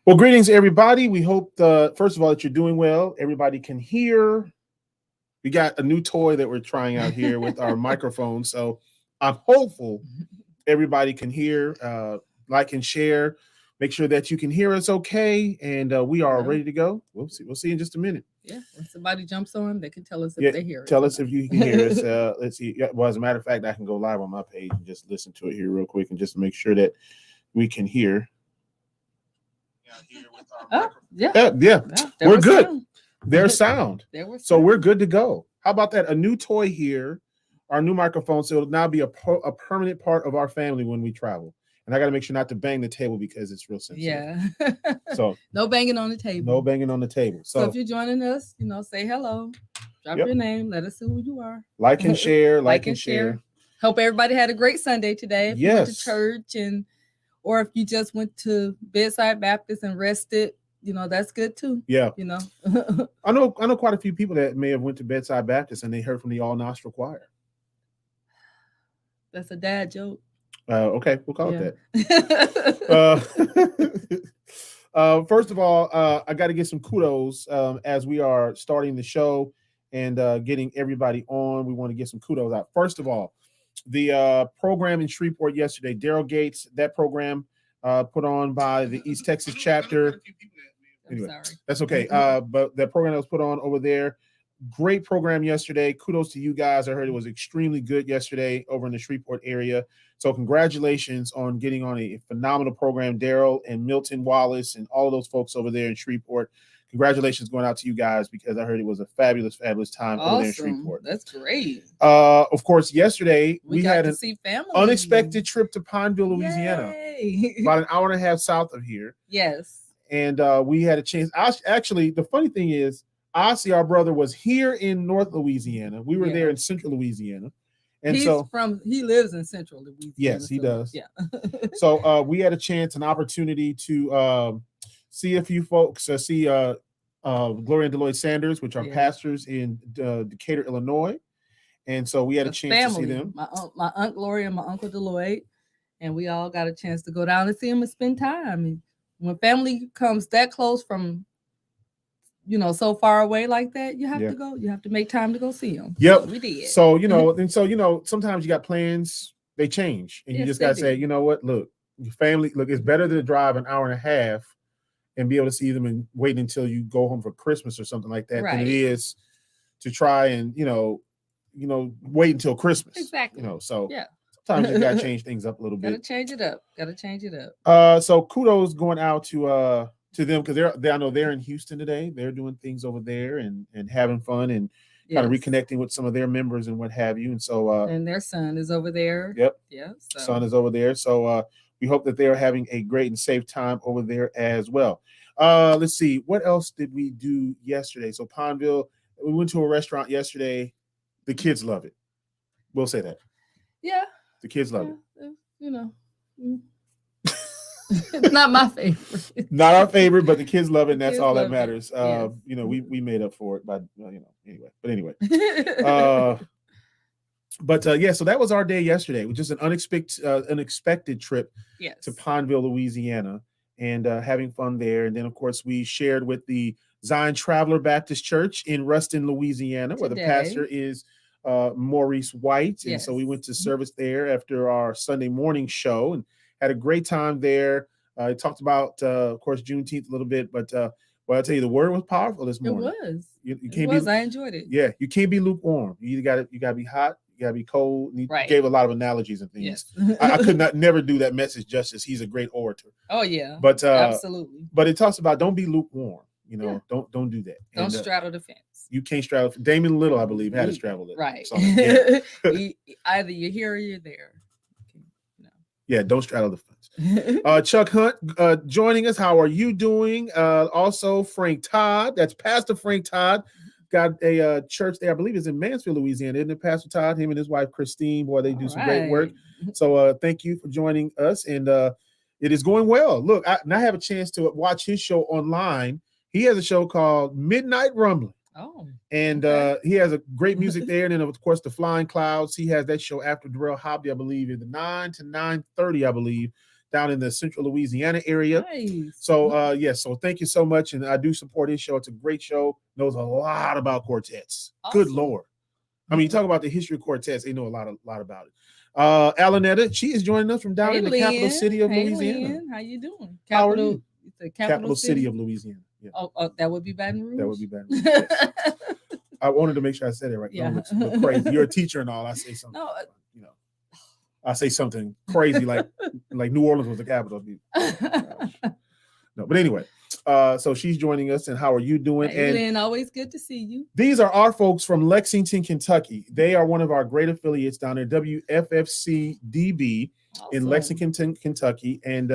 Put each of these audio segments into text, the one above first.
Well, greetings, everybody. We hope, first of all, that you're doing well. Everybody can hear. We got a new toy that we're trying out here with our microphone. So I'm hopeful everybody can hear, like and share. Make sure that you can hear us okay. And we are ready to go. We'll see. We'll see in just a minute. Yeah. When somebody jumps on, they can tell us if they hear us. Tell us if you can hear us. Let's see. Yeah, well, as a matter of fact, I can go live on my page and just listen to it here real quick and just make sure that we can hear. Yeah. We're good. Sound. There's sound. So we're good to go. How about that? A new toy here, our new microphone. So it'll now be a permanent part of our family when we travel. And I got to make sure not to bang the table because it's real sensitive. Yeah. So no banging on the table. No banging on the table. So if you're joining us, say hello, drop your name, let us see who you are. Like and share. Like and share. Hope everybody had a great Sunday today. If you went to church or if you just went to Bedside Baptist and rested, that's good too. Yeah. I know quite a few people that may have went to Bedside Baptist and they heard from the all nostril choir. That's a dad joke. Okay, we'll call it that. First of all, I got to get some kudos as we are starting the show and getting everybody on. We want to get some kudos out. First of all, the program in Shreveport yesterday, Daryl Gates, that program put on by the East Texas chapter. Anyway, that's okay. But that program that was put on over there, great program yesterday. Kudos to you guys. I heard it was extremely good yesterday over in the Shreveport area. So congratulations on getting on a phenomenal program, Daryl and Milton Wallace and all of those folks over there in Shreveport. Congratulations going out to you guys because I heard it was a fabulous time over there in Shreveport. That's great. Of course, yesterday we had an unexpected trip to Pineville, Louisiana, about an hour and a half south of here. Yes. And we had a chance. Actually, the funny thing is, Ossie, our brother, was here in North Louisiana. We were there in Central Louisiana. And he lives in Central Louisiana. Yes, he does. Yeah. So we had an opportunity to see a few folks, see Gloria and Deloitte Sanders, which are pastors in Decatur, Illinois. And so we had a chance to see them. My Aunt Gloria and my Uncle Deloitte. And we all got a chance to go down and see them and spend time. And when family comes that close from so far away like that, you have to go. You have to make time to go see them. Yep, so we did. So sometimes you got plans, they change, and you just gotta say, you know what? Look, your family. Look, it's better to drive an hour and a half and be able to see them and wait until you go home for Christmas or something like that than it is to try and wait until Christmas. Exactly. So sometimes you gotta change things up a little bit. Gotta change it up. So kudos going out to them because I know they're in Houston today. They're doing things over there and having fun and kind of reconnecting with some of their members and what have you. And so and their son is over there. Yep. Yeah. Son is over there. So we hope that they are having a great and safe time over there as well. Let's see. What else did we do yesterday? So Pineville, we went to a restaurant yesterday. The kids love it. We'll say that. Yeah. The kids love it. It's not my favorite. Not our favorite, but the kids love it, and that's all that matters. We made up for it by anyway. So that was our day yesterday, which is an unexpected trip to Pineville, Louisiana, and having fun there. And then, of course, we shared with the Zion Traveler Baptist Church in Ruston, Louisiana, where the pastor is Maurice White. And so we went to service there after our Sunday morning show and had a great time there. I talked about, of course, Juneteenth a little bit, but I'll tell you, the word was powerful this morning. It was. I enjoyed it. Yeah, you can't be lukewarm. You got to be hot. You got to be cold. And he gave a lot of analogies and things. Yes. I could never do that message justice. He's a great orator. Oh yeah, but absolutely. But it talks about don't be lukewarm. Don't do that. Don't straddle the fence. You can't straddle. Damon Little, I believe, had to straddle it. Right. So, either you're here or you're there. Yeah, don't straddle the fence. Chuck Hunt joining us. How are you doing? Also, Frank Todd. That's Pastor Frank Todd. Got a church there, I believe it's in Mansfield, Louisiana. Isn't it, Pastor Todd? Him and his wife, Christine. Boy, they do some great work. So thank you for joining us. And it is going well. Look, I have a chance to watch his show online. He has a show called Midnight Rumbling. Oh, and he has a great music there. And then, of course, the Flying Clouds. He has that show after Darrell Hobbs, I believe, at the 9 to 9:30, I believe. down in the central Louisiana area. Nice. So yes, so thank you so much. And I do support his show. It's a great show. Knows a lot about quartets. Awesome. Good Lord. I mean, you talk about the history of quartets, they know a lot about it. Alanetta, she is joining us from down in the capital city of Louisiana. Lynn. How you doing? How are you? The Capital city of Louisiana. Yeah. Oh, that would be Baton Rouge. That would be Baton Rouge. Yes. I wanted to make sure I said it right. Yeah. Don't look crazy. You're a teacher and all. I say something. No, I say something crazy like New Orleans was the capital. No, but anyway, so she's joining us. And how are you doing? Hey, and Lynn, always good to see you. These are our folks from Lexington, Kentucky. They are one of our great affiliates down there, WFFC DB in Lexington, Kentucky. And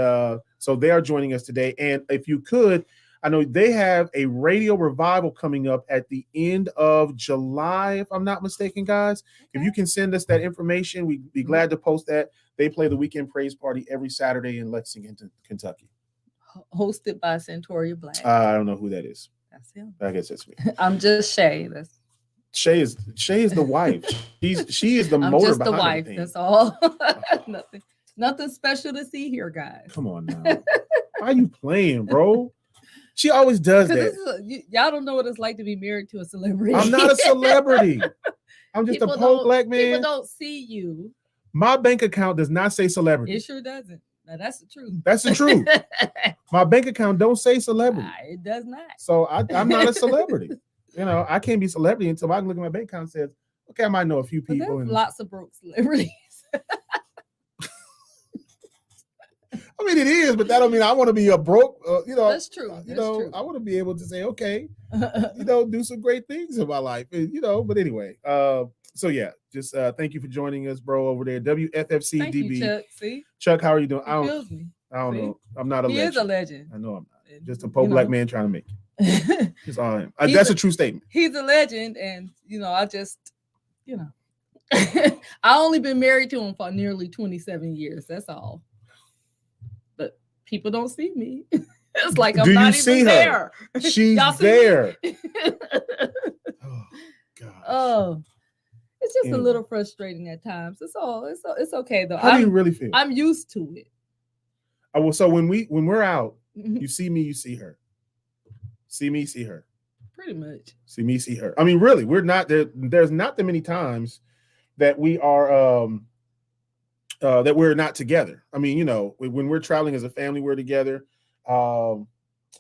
so they are joining us today. And if you could, I know they have a radio revival coming up at the end of July, if I'm not mistaken, guys. Okay. If you can send us that information, we'd be glad to post that. They play the weekend praise party every Saturday in Lexington, Kentucky. Hosted by Centoria Black. I don't know who that is. That's him. I guess that's me. I'm just Shae. Shae is the wife. She is the I'm motor just behind the wife. everything. That's all. Nothing special to see here, guys. Come on now. Why are you playing, bro? She always does that. Y'all don't know what it's like to be married to a celebrity. I'm not a celebrity. I'm just a poor black man. People don't see you. My bank account does not say celebrity. It sure doesn't. Now, that's the truth. That's the truth. My bank account don't say celebrity. It does not. So I'm not a celebrity. I can't be a celebrity until I can look at my bank account and say, okay, I might know a few people. There's lots of broke celebrities. I mean, it is, but that don't mean I want to be a broke. That's true. True. I want to be able to say, okay, do some great things in my life. But anyway, so yeah, just thank you for joining us, bro, over there. WFFC thank DB. You, Chuck. See, Chuck, how are you doing? He feels me. I don't know. I'm not a legend. He is a legend. I know I'm not. Just a poor black man trying to make it. That's all I am. That's a true statement. He's a legend, and I just, I only been married to him for nearly 27 years. That's all. But people don't see me. It's like I'm not even there. She's there. Oh gosh. Oh, it's just a little frustrating at times. It's okay though. How do you really feel? I'm used to it. Oh, well, so when we're out, you see me, you see her. See me, see her. Pretty much. See me, see her. I mean, really, we're not there. There's not that many times that we are that we're not together. I mean, when we're traveling as a family, we're together. I'm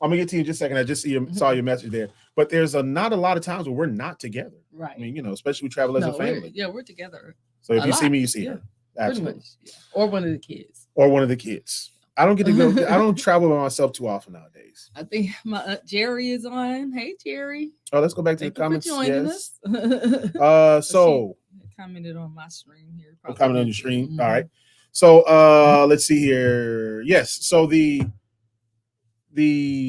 gonna get to you in just a second. I just saw your message there, but there's not a lot of times where we're not together. Right. I mean, especially we travel as a family. We're together. So if you see me, you see her. Absolutely. Pretty much. Yeah. Or one of the kids. I don't get to go. I don't travel by myself too often nowadays. I think my Aunt Jerry is on. Hey, Jerry. Oh, let's go back to the comments. Yes. So she commented on my stream here. Comment on your stream. Mm-hmm. All right. So let's see here. Yes. So the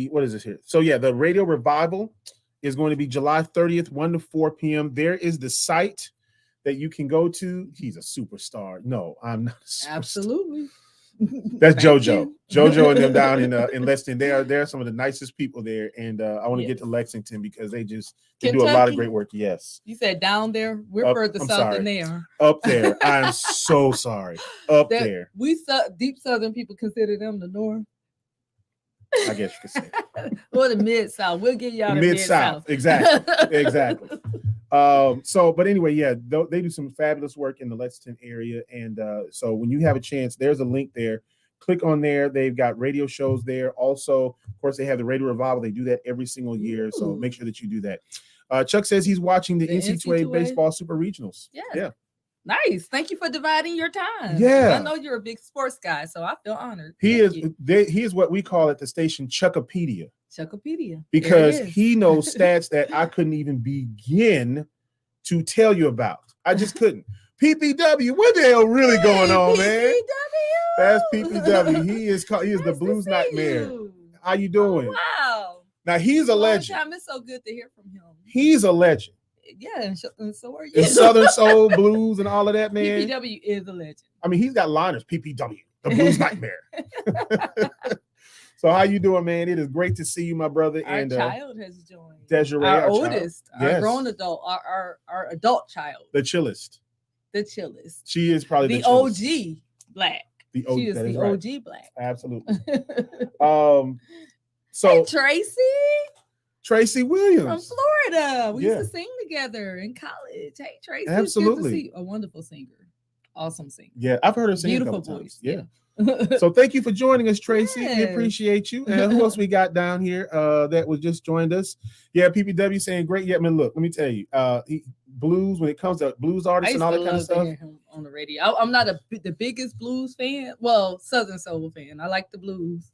what is this here? So yeah, the radio revival is going to be July 30th, 1 to 4 p.m. There is the site that you can go to. He's a superstar. No, I'm not. Absolutely. That's JoJo. JoJo and them down in Lexington. They're some of the nicest people there. And I want to get to Lexington because they do a lot of great work. Yes. You said down there. We're further south than they are. Up there. I'm so sorry. Up there. We deep Southern people consider them the north. I guess you could say. Or the mid-south. We'll get y'all the mid-south. Exactly. But anyway, yeah, they do some fabulous work in the Lexington area. And so when you have a chance, there's a link there. Click on there. They've got radio shows there. Also, of course, they have the radio revival. They do that every single year. Ooh. So make sure that you do that. Chuck says he's watching the NC2A baseball super regionals. Yeah. Nice. Thank you for dividing your time. Yeah. I know you're a big sports guy, so I feel honored. He is what we call at the station Chuckopedia. Chuckopedia. Because he knows stats that I couldn't even begin to tell you about. I just couldn't. PPW, what the hell really going on, man? That's PPW. He is the Blues Nightmare. How you doing? Oh, wow. Now he's a legend. It's so good to hear from him. He's a legend. Yeah, and so are you. In Southern Soul Blues and all of that, man. PPW is a legend. I mean, he's got liners. PPW, the Blues Nightmare. So how you doing, man? It is great to see you, my brother. Our child has joined. Desiree, our oldest, yes. Our grown adult, our adult child. The chillest. The chillest. She is probably the OG Black. She is the OG Black. Absolutely. So hey, Tracy Williams from Florida. We used to sing together in college. Hey, Tracy. Absolutely. It's good to see a wonderful singer. Awesome singer. Yeah, I've heard her sing Beautiful a couple voice. times. Yeah. So thank you for joining us, Tracy. Yes. We appreciate you. And who else we got down here that was just joined us? Yeah, PPW saying great. Yeah, man, look, let me tell you, blues, when it comes to blues artists and all that kind of stuff. Hear him on the radio. I'm not the biggest blues fan. Well, Southern Soul fan. I like the blues.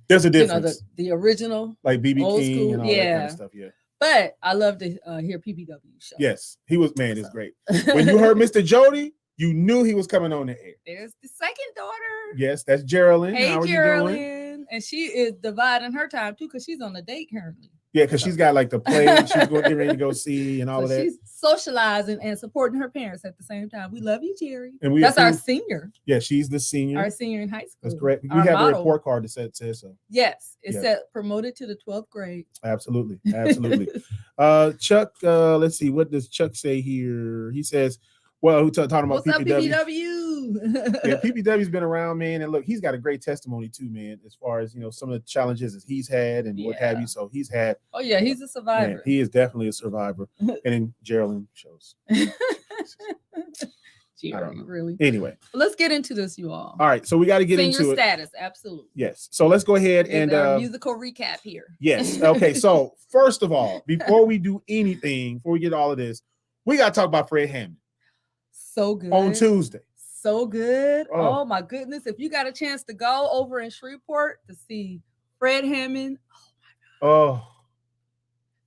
There's a difference. The original, like B.B. old King school, and all that kind of stuff. Yeah. But I love to hear PPW show. Yes, he was, man, it's great. When you heard Mr. Jody, you knew he was coming on the air. There's the second daughter. Yes, that's Geraldine. Hey, How are Geraldine. you doing? And she is dividing her time too, because she's on the date currently. Yeah, because she's got like the play she's going to get ready to go see and all of that. She's socializing and supporting her parents at the same time. We love you, Jerry. And that's our senior. Yeah, she's the senior. Our senior in high school. That's correct. We have a report card that says so. Yes, it said promoted to the 12th grade. Absolutely. Chuck, let's see. What does Chuck say here? He says, well, talking about What's PPW. Up, PPW? Yeah, PPW's been around, man. And look, he's got a great testimony too, man, as far as, some of the challenges that he's had and what have you. So he's had. Oh, yeah, he's a survivor. Man, he is definitely a survivor. And then Geraldine shows. Really? Anyway, let's get into this, you all. All right, so we got to get into senior status. Absolutely. Yes. So let's go ahead and musical recap here. Yes. Okay. So first of all, before we do anything, before we get all of this, we got to talk about Fred Hammond. So good. On Tuesday. So good. Oh my goodness. If you got a chance to go over in Shreveport to see Fred Hammond. Oh my God. Oh.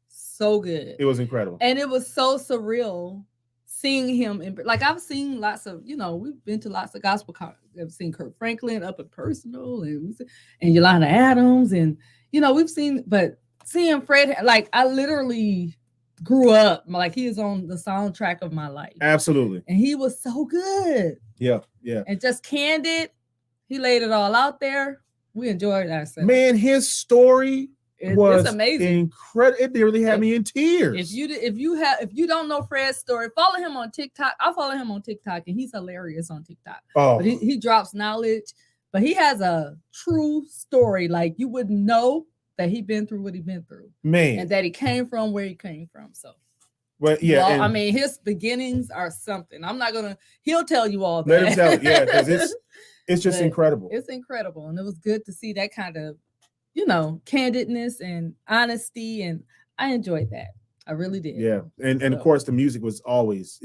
So good. It was incredible. And it was so surreal seeing him in, like, I've seen lots of, we've been to lots of gospel concerts. I've seen Kirk Franklin up at Personal and Yolanda Adams, and we've seen, but seeing Fred, like, I literally grew up, like, he is on the soundtrack of my life. Absolutely. And he was so good. Yeah. And just candid. He laid it all out there. We enjoyed ourselves. Man, his story was amazing. Incredible. It really had me in tears. If you don't know Fred's story, follow him on TikTok. I follow him on TikTok, and he's hilarious on TikTok. Oh, but he drops knowledge, but he has a true story. Like, you wouldn't know that he'd been through what he'd been through, man, and that he came from where he came from. So, well, yeah. Well, I mean, his beginnings are something. I'm not gonna. He'll tell you all that. Let him tell you, yeah, because it's just incredible. It's incredible, and it was good to see that kind of, candidness and honesty, and I enjoyed that. I really did. Yeah, and of course the music is always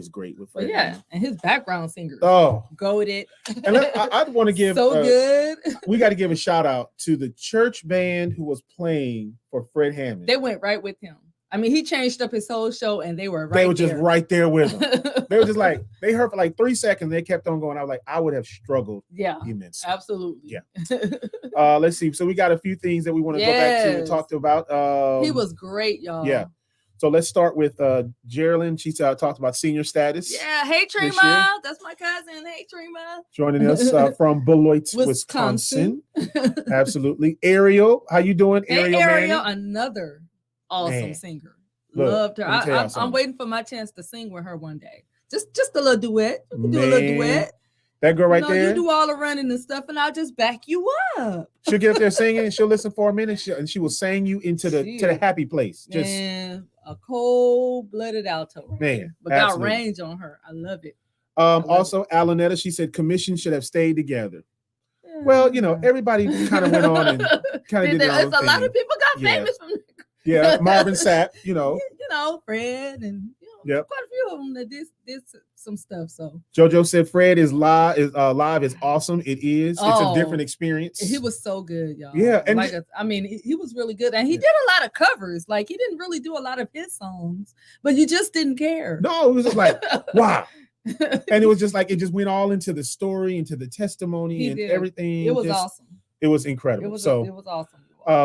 great with Fred. Yeah, and his background singers. Oh, goated. And I'd want to give so good. We got to give a shout out to the church band who was playing for Fred Hammond. They went right with him. I mean, he changed up his whole show, and they were just right there with him. They were just like, they heard for like 3 seconds. They kept on going. I was like, I would have struggled. Yeah, immensely. Absolutely. Yeah. Let's see. So we got a few things that we want to go back to and talk about. He was great, y'all. Yeah. So let's start with Geraldine. She talked about senior status. Yeah. Hey, Trima. That's my cousin. Hey, Trima. Joining us from Beloit, Wisconsin. Absolutely. Ariel, how you doing? Hey, Ariel, another awesome singer. Loved her. I'm waiting for my chance to sing with her one day. Just a little duet. You can do a little duet. That girl right there. You do all the running and stuff, and I'll just back you up. She'll get up there singing, and she'll listen for a minute, and she will sing you into the happy place. Man, a cold-blooded alto. Man, but got range on her. I love it. Also, Alanetta, she said commission should have stayed together. Yeah. Well, everybody kind of went on and kind of did their own thing. A lot of people got famous from that. Yeah, Marvin Sapp, Fred, and quite a few of them that did some stuff. So JoJo said Fred is live is awesome. It is. It's a different experience. He was so good, y'all. Yeah, and he was really good, and he did a lot of covers. Like, he didn't really do a lot of his songs, but you just didn't care. No, it was just like wow. And it was just like it just went all into the story, into the testimony, and everything. It was awesome. It was incredible. It was awesome.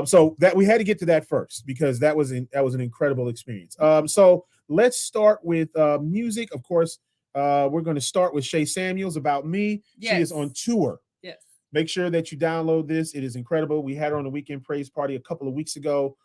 So that we had to get to that first because that was an incredible experience. So let's start with music. Of course, we're going to start with Shae Samuels, About Me. Yes. She is on tour. Yes. Make sure that you download this. It is incredible. We had her on the Weekend Praise Party a couple of weeks ago,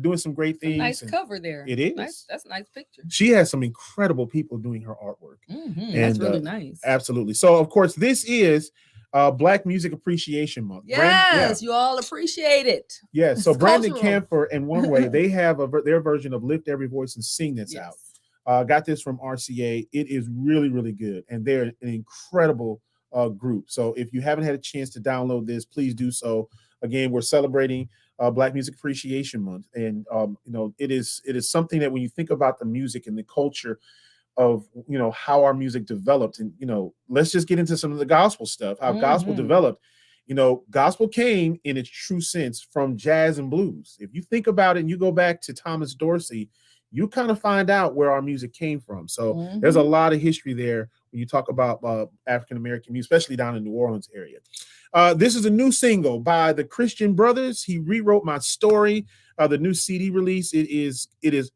doing some great things. Nice cover there. It is. Nice. That's a nice picture. She has some incredible people doing her artwork. Mm-hmm. And, that's really nice. Absolutely. So, of course, this is Black Music Appreciation Month. Yes, you all appreciate it. Yeah, so It's Brandon cultural. Camphor and One Way, they have their version of Lift Every Voice and Sing that's out. Got this from RCA. It is really, really good. And they're an incredible group. So if you haven't had a chance to download this, please do so. Again, we're celebrating Black Music Appreciation Month. And, it is something that when you think about the music and the culture of, how our music developed, and, let's just get into some of the gospel stuff, how gospel developed. Gospel came in its true sense from jazz and blues. If you think about it and you go back to Thomas Dorsey, you kind of find out where our music came from. So there's a lot of history there when you talk about African-American music, especially down in New Orleans area. This is a new single by the Christian Brothers. He rewrote my story. The new CD release. It is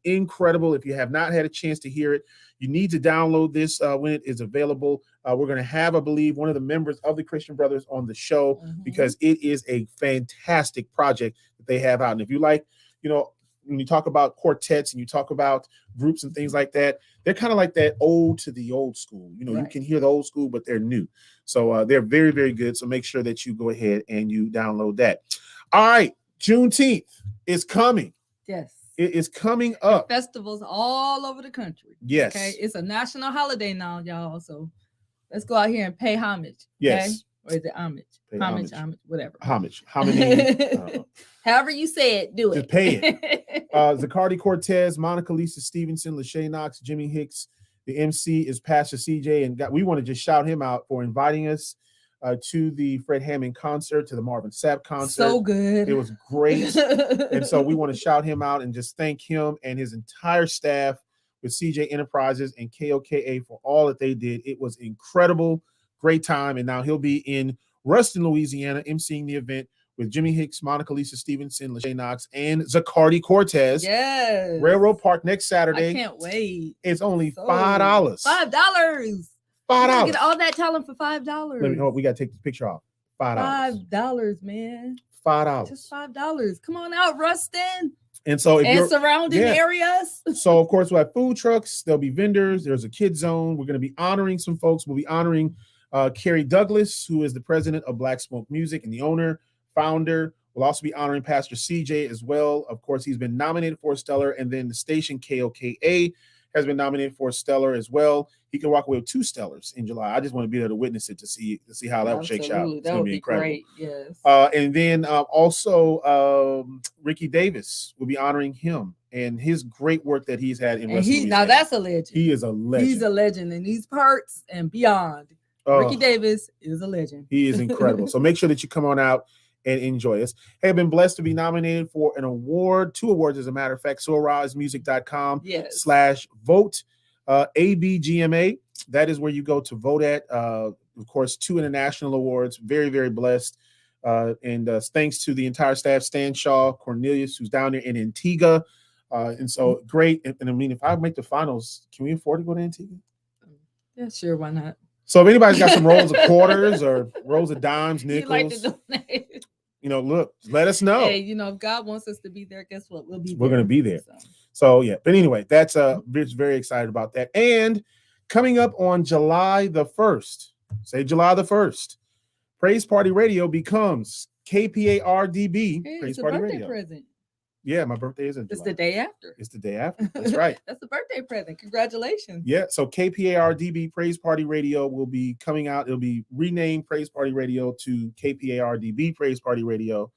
incredible. If you have not had a chance to hear it, you need to download this when it is available. We're going to have, I believe, one of the members of the Christian Brothers on the show because it is a fantastic project that they have out. And if you like, when you talk about quartets and you talk about groups and things like that, they're kind of like that old to the old school. You can hear the old school, but they're new. So they're very, very good. So make sure that you go ahead and you download that. All right. Juneteenth is coming. Yes. It is coming up. Festivals all over the country. Yes. Okay. It's a national holiday now, y'all. So let's go out here and pay homage. Yes. Okay? Or is it homage? Homage, whatever. Homage. However you say it, do it. Just pay it. Zacardi Cortez, Monica Lisa Stevenson, Lachey Knox, Jimmy Hicks. The MC is Pastor CJ. And we want to just shout him out for inviting us to the Fred Hammond concert, to the Marvin Sapp concert. So good. It was great. And so we want to shout him out and just thank him and his entire staff with CJ Enterprises and KOKA for all that they did. It was incredible. Great time. And now he'll be in Ruston, Louisiana, emceeing the event with Jimmy Hicks, Monica Lisa Stevenson, Lachey Knox, and Zacardi Cortez. Yes. Railroad Park next Saturday. I can't wait. It's only $5. $5. Get all that talent for $5. We got to take the picture off. $5, man. $5. Just $5. Come on out, Ruston. And so and surrounding areas. So of course we'll have food trucks. There'll be vendors. There's a kids zone. We're going to be honoring some folks. We'll be honoring Carrie Douglas, who is the president of Black Smoke Music and the owner, founder. We'll also be honoring Pastor CJ as well. Of course, he's been nominated for a Stellar, and then the station KOKA has been nominated for a Stellar as well. He can walk away with 2 Stellars in July. I just want to be there to witness it, to see how that shakes out. It's going to be incredible. Great. Yes. And then also Ricky Davis will be honoring him and his great work that he's had in wrestling. Now that's a legend. He is a legend. He's a legend in these parts and beyond. Ricky Davis is a legend. He is incredible. So make sure that you come on out and enjoy us. Hey, I've been blessed to be nominated for an award, 2 awards as a matter of fact. SoRiseMusic.com/vote. ABGMA. That is where you go to vote at. Of course, 2 international awards. Very, very blessed. And thanks to the entire staff, Stan Shaw, Cornelius, who's down there in Antigua. And so great. And I mean, if I make the finals, can we afford to go to Antigua? Yeah, sure. Why not? So if anybody's got some rolls of quarters or rolls of dimes, nickels, like to donate. Look, let us know. Hey, if God wants us to be there, guess what? We'll be there. We're going to be there. So yeah. But anyway, that's very excited about that. And coming up on July the 1st, say July the 1st, Praise Party Radio becomes KPARDB. Hey, Praise it's a Party birthday Radio. Present. Yeah, my birthday is in July. It's the day after. It's the day after. That's right. That's the birthday present. Congratulations. Yeah. So KPARDB Praise Party Radio will be coming out. It'll be renamed Praise Party Radio to KPARDB Praise Party Radio.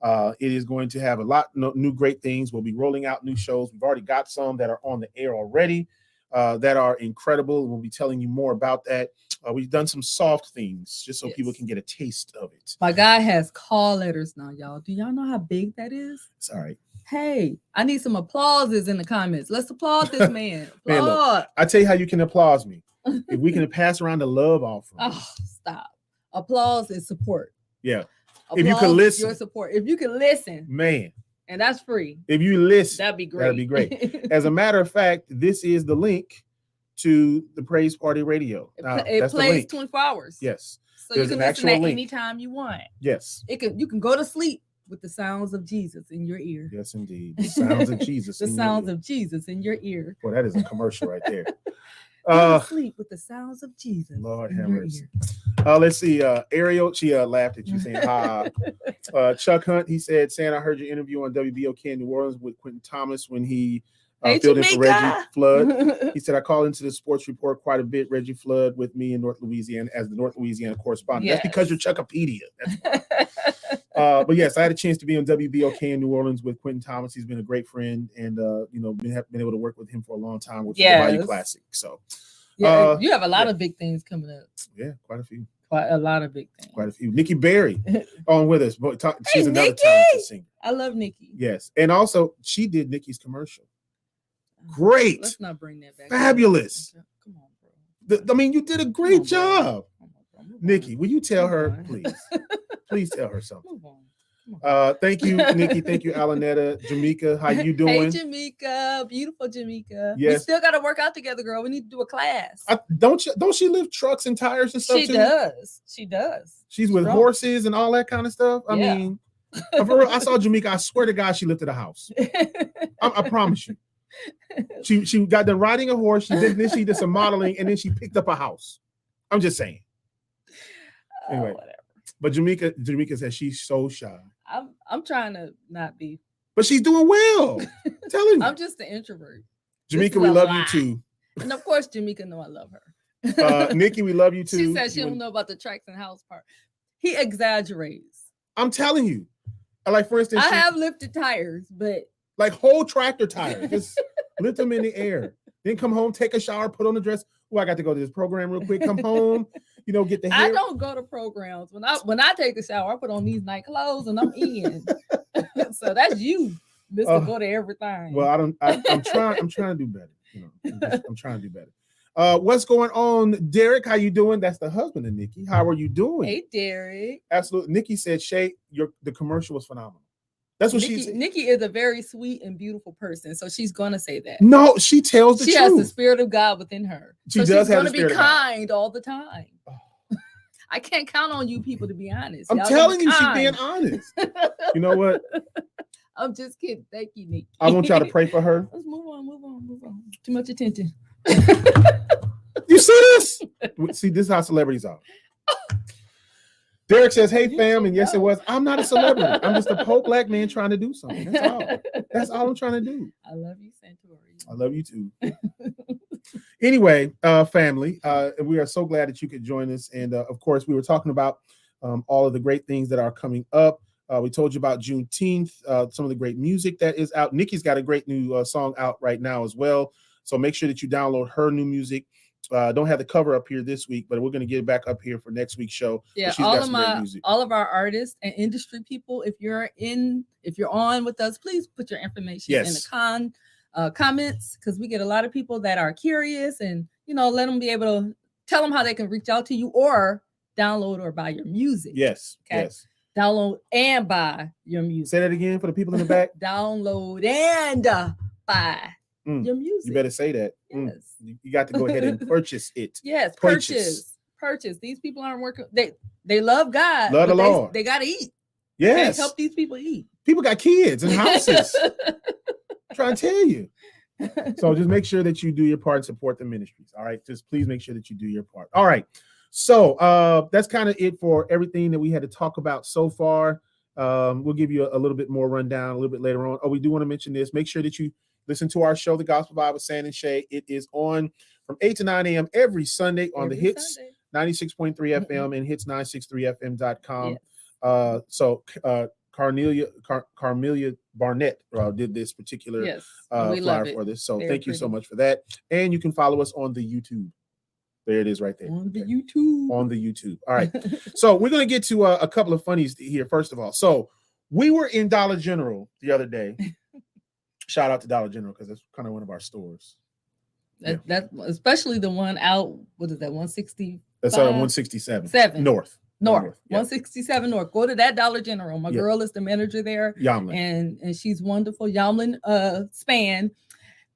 It is going to have a lot of new great things. We'll be rolling out new shows. We've already got some that are on the air already that are incredible. We'll be telling you more about that. We've done some soft things just so people can get a taste of it. My guy has call letters now, y'all. Do y'all know how big that is? It's all right. Hey, I need some applauses in the comments. Let's applaud this man. Man, look, I tell you how you can applaud me. If we can pass around the love offering. Oh, stop. Applause is support. Yeah. Applause if you can listen. Your support. If you can listen. Man. And that's free. If you listen. That'd be great. That'd be great. As a matter of fact, this is the link to the Praise Party Radio. It plays 24 hours. Yes. So you can listen at any time you want. Yes. You can go to sleep with the sounds of Jesus in your ear. Yes, indeed. The sounds of Jesus. The sounds of Jesus in your ear. Well, that is a commercial right there. Sleep with the sounds of Jesus. Lord have mercy. Let's see. Ariel, she laughed at you saying ha. Chuck Hunt, he said, San, I heard your interview on WBOK in New Orleans with Quentin Thomas when he filled in for Reggie Flood. He said, I call into the sports report quite a bit. Reggie Flood with me in North Louisiana as the North Louisiana correspondent. Yes. That's because you're Chuckopedia. But yes, I had a chance to be on WBOK in New Orleans with Quentin Thomas. He's been a great friend, and been able to work with him for a long time with the Bayou Classic. So you have a lot of big things coming up. Yeah, quite a few. Quite a lot of big things. Quite a few. Nikki Berry on with us. She's another talented singer. I love Nikki. Yes, and also she did Nikki's commercial. Great. Let's not bring that back. Fabulous. Come on, bro. You did a great job. Nikki, will you tell her, please? Please tell her something. Thank you, Nikki. Thank you, Alanetta. Jamaica, how you doing? Hey, Jamaica. Beautiful Jamaica. Yes. We still got to work out together, girl. We need to do a class. Don't she lift trucks and tires and stuff too? She does. She's with horses and all that kind of stuff. I mean, I saw Jamaica. I swear to God, she lifted a house. I promise you. She got done riding a horse. Then she did some modeling, and then she picked up a house. I'm just saying. Anyway, whatever. But Jamaica says she's so shy. I'm trying to not be. But she's doing well. Telling you. I'm just an introvert. Jamaica, we love you too. And of course, Jamaica know I love her. Nikki, we love you too. She said she don't know about the tracks and house part. He exaggerates. I'm telling you. Like, for instance, I have lifted tires, but like whole tractor tires. Just lift them in the air. Then come home, take a shower, put on the dress. Oh, I got to go to this program real quick. Come home, get the hair. I don't go to programs. When I take a shower, I put on these night clothes and I'm in. So that's you, Mr. Go to everything. Well, I'm trying to do better. I'm trying to do better. What's going on, Derek? How you doing? That's the husband of Nikki. How are you doing? Hey, Derek. Absolutely. Nikki said, Shae, the commercial was phenomenal. That's what she said. Nikki is a very sweet and beautiful person, so she's going to say that. No, she tells the truth. She has the spirit of God within her. She does have the spirit of God. She's going to be kind all the time. Oh. I can't count on you people to be honest. I'm telling you, she's being honest. You know what? I'm just kidding. Thank you, Nikki. I want y'all to pray for her. Let's move on. Too much attention. You see this? See, this is how celebrities are. Derek says, hey, fam, and yes, it was. I'm not a celebrity. I'm just a poor black man trying to do something. That's all. That's all I'm trying to do. I love you, Santori. I love you, too. Anyway, family, we are so glad that you could join us. And, of course, we were talking about all of the great things that are coming up. We told you about Juneteenth, some of the great music that is out. Nikki's got a great new song out right now as well. So make sure that you download her new music. Don't have the cover up here this week, but we're going to get it back up here for next week's show. Yeah, all of our artists and industry people, if you're on with us, please put your information in the comments, because we get a lot of people that are curious, and let them be able to tell them how they can reach out to you or download or buy your music. Yes. Okay? Yes. Download and buy your music. Say that again for the people in the back. Download and buy your music. You better say that. Yes. You got to go ahead and purchase it. Yes, purchase. These people aren't working. They love God. Love the Lord. They got to eat. Yes. Help these people eat. People got kids and houses. I'm trying to tell you. So just make sure that you do your part and support the ministries. All right. Just please make sure that you do your part. All right. So that's kind of it for everything that we had to talk about so far. We'll give you a little bit more rundown a little bit later on. Oh, we do want to mention this. Make sure that you listen to our show, The Gospel Vibe with San and Shae. It is on from 8 to 9 a.m. every Sunday on the Hits 96.3 FM and hits963fm.com. Yes. So Carmelia Barnett did this particular flyer for this. So thank you so much for that. And you can follow us on the YouTube. There it is right there. On the YouTube. All right. So we're going to get to a couple of funnies here, first of all. So we were in Dollar General the other day. Shout out to Dollar General because that's kind of one of our stores. That especially the one out. What is that? 160. That's 167. North. 167 North. Go to that Dollar General. My girl is the manager there. Yamlin. And she's wonderful. Yamlin Span.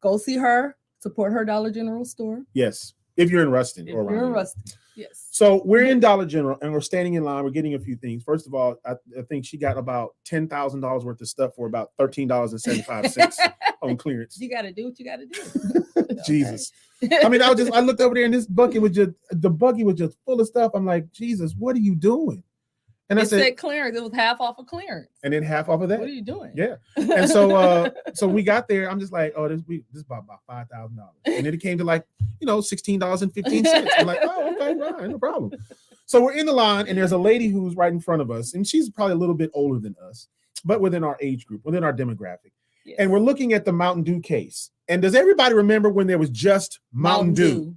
Go see her. Support her Dollar General store. Yes. If you're in Ruston. You're in Ruston. Yes. So we're in Dollar General and we're standing in line. We're getting a few things. First of all, I think she got about $10,000 worth of stuff for about $13.75 on clearance. You got to do what you got to do. Jesus. I mean, I looked over there and the buggy was just full of stuff. I'm like, Jesus, what are you doing? And I said clearance. It was half off of clearance. And then half off of that. What are you doing? Yeah. And so we got there. I'm just like, oh, this about $5,000. And then it came to like, $16.15. I'm like, oh, okay, right, no problem. So we're in the line and there's a lady who's right in front of us. And she's probably a little bit older than us, but within our age group, within our demographic. Yes. And we're looking at the Mountain Dew case. And does everybody remember when there was just Mountain Dew?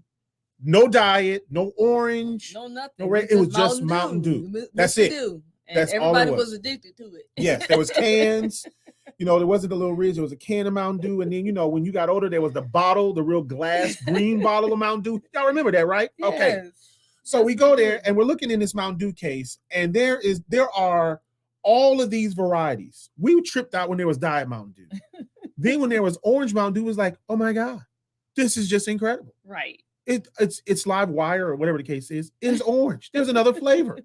No diet, no orange, no nothing. No red. It was just Mountain Dew. That's it. And that's everybody all it was addicted to it. Yes, there was cans. There wasn't the little ridge. There was a can of Mountain Dew. And then, when you got older, there was the bottle, the real glass green bottle of Mountain Dew. Y'all remember that, right? Yes. Okay. So we go there and we're looking in this Mountain Dew case. And there are all of these varieties. We tripped out when there was Diet Mountain Dew. Then when there was Orange Mountain Dew, it was like, oh my God, this is just incredible. Right. It's live wire or whatever the case is. It's orange. There's another flavor.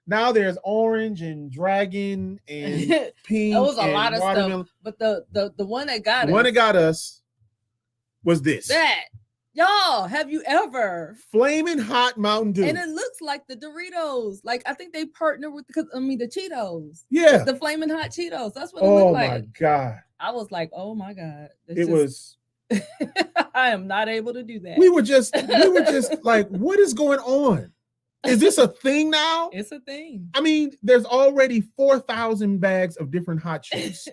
Now there's orange and dragon and pink. That was a lot of watermelon. Stuff. But the one that got one that got us was this. Y'all, have you ever Flaming Hot Mountain Dew? And it looks like the Doritos. Like I think they partner with the Cheetos. Yeah, the Flaming Hot Cheetos. That's what it looked like. Oh my God! I was like, oh my God! Was. I am not able to do that. We were just like, what is going on? Is this a thing now? It's a thing. I mean, there's already 4,000 bags of different hot chips.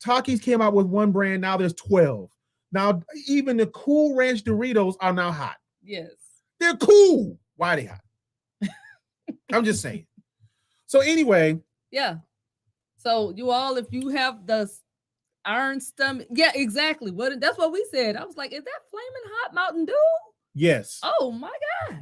Takis came out with one brand. Now there's 12. Now even the Cool Ranch Doritos are now hot. Yes, they're cool. Why are they hot? I'm just saying. So anyway, yeah. So you all, if you have the iron stomach, yeah, exactly. That's what we said. I was like, is that Flaming Hot Mountain Dew? Yes. Oh my God.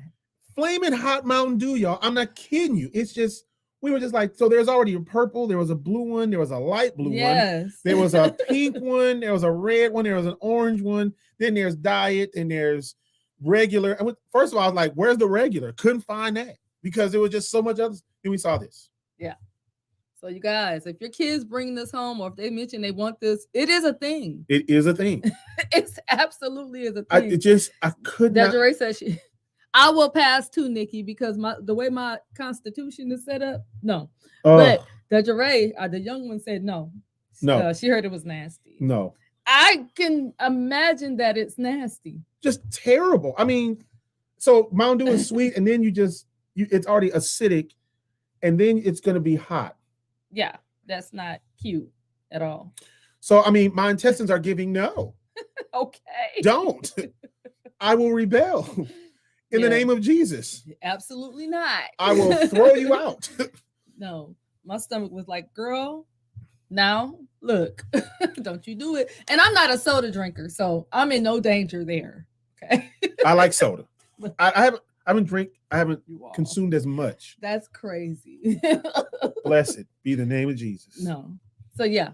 Flaming Hot Mountain Dew, y'all. I'm not kidding you. It's just, we were just like, so there's already a purple, there was a blue one, there was a light blue one, there was a pink one, there was a red one, there was an orange one, then there's diet, and there's regular. And first of all, I was like, where's the regular? Couldn't find that because there was just so much other. Then we saw this. Yeah. So you guys, if your kids bring this home or if they mention they want this, it is a thing. It is a thing. It's absolutely is a thing. I could not. Desiree says I will pass too, Nikki, because the way my constitution is set up, no. But Desiree, the young one said no. No. She heard it was nasty. No. I can imagine that it's nasty. Just terrible. I mean, so Mountain Dew is sweet, and then it's already acidic, and then it's going to be hot. Yeah, that's not cute at all. So, I mean, my intestines are giving no. Okay. Don't. I will rebel. In the name of Jesus. Absolutely not. I will throw you out. No, my stomach was like, girl, now look, don't you do it. And I'm not a soda drinker, so I'm in no danger there. Okay. I like soda. I haven't consumed as much. That's crazy. Blessed be the name of Jesus. No. So yeah.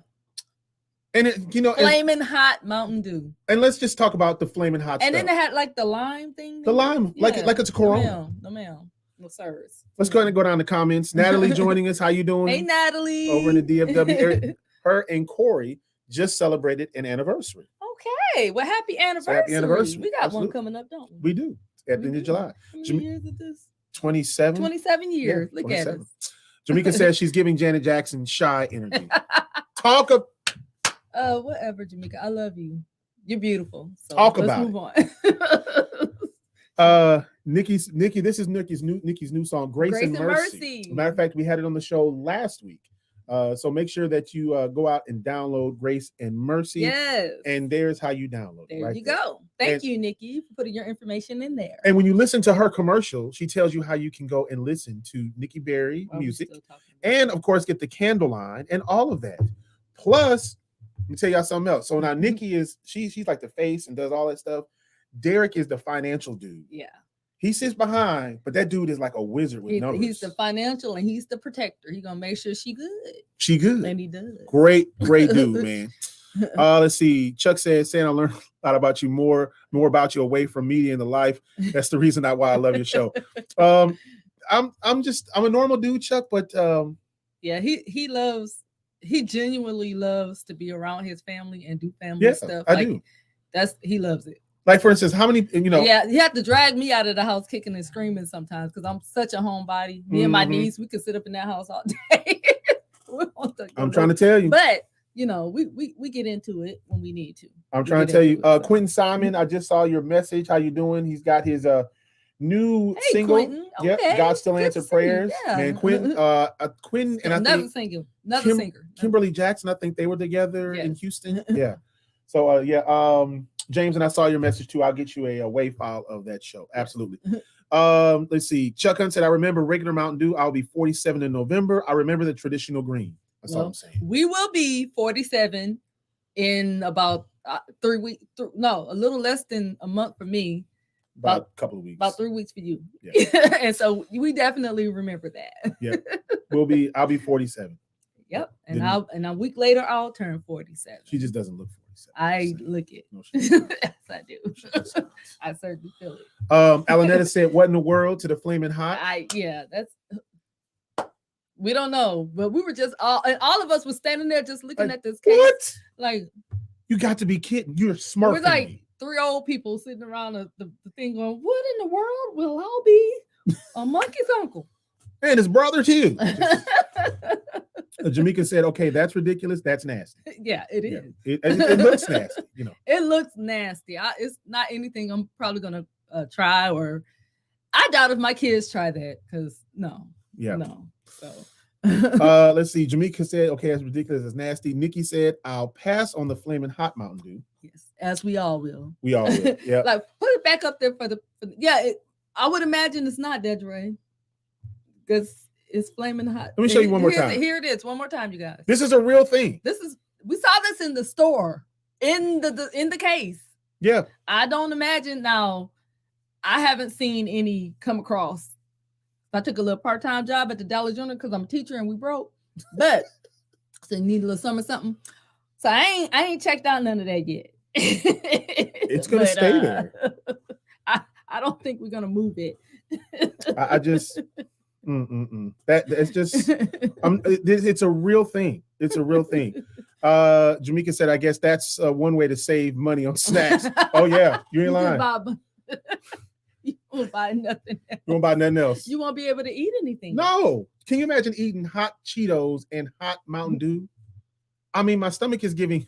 And Flaming Hot Mountain Dew. And let's just talk about the Flaming Hot and stuff. Then it had like the lime thing. The lime, like it's a Corona. No, ma'am. No, sirs. Let's go ahead and go down the comments. Natalie joining us. How you doing? Hey, Natalie. Over in the DFW. Her and Corey just celebrated an anniversary. Okay. Well, happy anniversary. So happy anniversary. We got one coming up, don't we? We do. At the end of July. How many years is this? 27. 27 years. Yeah, Look at us. Jamaica says she's giving Janet Jackson shy energy. Talk about. Whatever, Jamaica. I love you. You're beautiful. So Talk let's about move on. Nikki, this is Nikki's new song, Grace and Mercy. As a matter of fact, we had it on the show last week. So make sure that you go out and download Grace and Mercy. Yes. And there's how you download it. There you go. Thank you, Nikki, for putting your information in there. And when you listen to her commercial, she tells you how you can go and listen to Nikki Berry music and, of course, get the candle line and all of that. Plus, let me tell y'all something else. So now Nikki is, she's like the face and does all that stuff. Derek is the financial dude. Yeah. He sits behind, but that dude is like a wizard with numbers. He's the financial and he's the protector. He's gonna make sure she good. She good. And he does. Great dude, man. Let's see. Chuck says, "Saying I learned a lot about you, more about you away from media and the life. That's the reason why I love your show." I'm a normal dude, Chuck, but yeah, he genuinely loves to be around his family and do family stuff. I do. He loves it. Like, for instance, how many, Yeah, he had to drag me out of the house kicking and screaming sometimes because I'm such a homebody. Me and my niece, we could sit up in that house all day. I'm trying to tell you. But, we get into it when we need to. I'm trying to tell you. Quentin Simon, I just saw your message. How you doing? He's got his new single. Quentin. Yep, Okay. God Still Answer Prayers. Yeah. Man, Quentin and I think singer. Kimberly Jackson, I think they were together in Houston. Yeah. So James, and I saw your message too. I'll get you a WAV file of that show. Absolutely. Let's see. Chuck Hunt said, "I remember regular Mountain Dew. I'll be 47 in November. I remember the traditional green." That's all I'm saying. We will be 47 in about 3 weeks. No, a little less than a month for me. About a couple of weeks. About 3 weeks for you. Yeah. And so we definitely remember that. Yeah. I'll be 47. Yep. And a week later I'll turn 47. She just doesn't look 47. I look it. No, yes, I do. I certainly feel it. Alanetta said, "What in the world?" to the Flaming Hot. We don't know, but we were just all of us were standing there just looking at this case. What? Like, you got to be kidding. You're smart. We're like 3 old people sitting around the thing going, "What in the world will I'll be a monkey's uncle?" And his brother too. Jamaica said, "Okay, that's ridiculous. That's nasty." Yeah, it is. It looks nasty. It looks nasty. It's not anything I'm probably gonna try, or I doubt if my kids try that because no. So let's see. Jamaica said, "Okay, that's ridiculous. It's nasty." Nikki said, "I'll pass on the Flaming Hot Mountain Dew." Yes, as we all will. We all will. Yeah. Like, put it back up there for the I would imagine it's not Desiree because it's flaming hot. Let me show you one more time. Here it is. One more time, you guys. This is a real thing. We saw this in the store in the case. Yeah. I don't imagine now. I haven't seen any come across. I took a little part-time job at the Dollar General because I'm a teacher and we broke. But so you need a little something. So I ain't checked out none of that yet. It's gonna stay there. I don't think we're gonna move it. I just it's just it's a real thing. It's a real thing. Jamaica said, "I guess that's one way to save money on snacks." Oh yeah, you ain't lying. You won't buy nothing else. You won't buy nothing else. You won't be able to eat anything. No. Can you imagine eating hot Cheetos and hot Mountain Dew? I mean, my stomach is giving,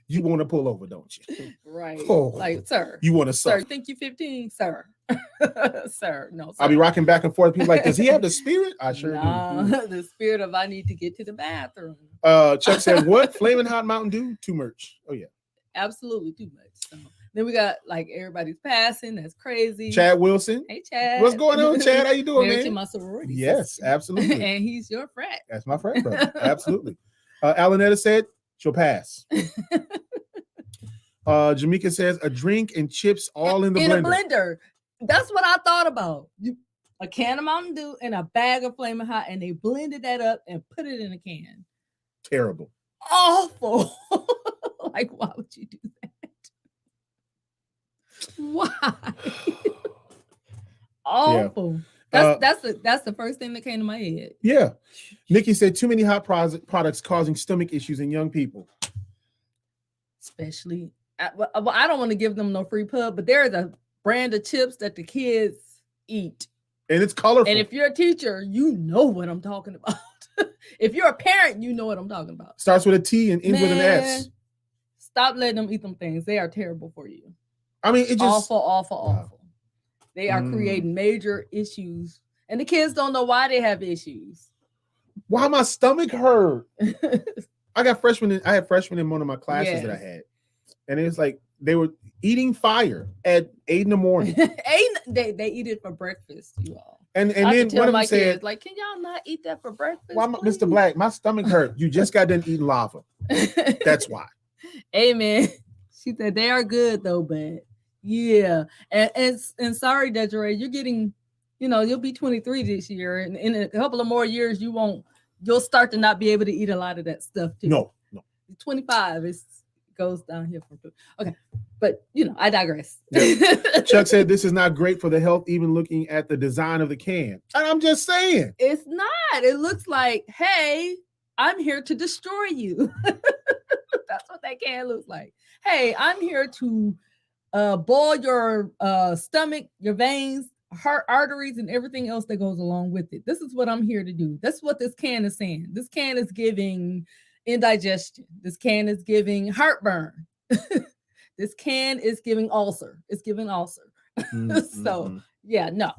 you want to pull over, don't you? Right. Oh, like, sir. You want to sir, think you 15? Sir. Sir, no, sir. I'll be rocking back and forth. People like, does he have the spirit? I sure do. The spirit of I need to get to the bathroom. Chuck said, "What? Flaming Hot Mountain Dew? Too much." Oh, yeah. Absolutely too much. So then we got like everybody's passing. That's crazy. Chad Wilson. Hey, Chad. What's going on, Chad? How you doing, man? To my sorority. Yes, absolutely. And he's your frat. That's my frat brother. Absolutely. Alanetta said she'll pass. Jamaica says a drink and chips all in the blender. In a blender. That's what I thought about. A can of Mountain Dew and a bag of Flaming Hot, and they blended that up and put it in a can. Terrible. Awful. Like, why would you do that? Why? Awful. Yeah. That's the first thing that came to my head. Yeah. Nikki said too many hot products causing stomach issues in young people. Especially, I don't want to give them no free pub, but there is a brand of chips that the kids eat. And it's colorful. And if you're a teacher, you know what I'm talking about. If you're a parent, you know what I'm talking about. Starts with a T and ends with an S. Stop letting them eat them things. They are terrible for you. I mean, it just awful. They are creating major issues, and the kids don't know why they have issues. Why my stomach hurt? I had freshmen in one of my classes that I had, and it was like they were eating fire at 8 a.m. They eat it for breakfast, you all. And then one of them said, kids, like, can y'all not eat that for breakfast? Why, Mr. Black, my stomach hurt. You just got done eating lava. That's why. Amen. She said they are good though, but yeah. And sorry, Desiree, you're getting, you'll be 23 this year, and in a couple of more years, you'll start to not be able to eat a lot of that stuff too. No. 25 goes down here from okay, but I digress. Yep. Chuck said this is not great for the health, even looking at the design of the can. And I'm just saying. It's not. It looks like, hey, I'm here to destroy you. That's what that can looks like. Hey, I'm here to boil your stomach, your veins, heart arteries, and everything else that goes along with it. This is what I'm here to do. That's what this can is saying. This can is giving indigestion. This can is giving heartburn. This can is giving ulcer. It's giving ulcer. So yeah, no.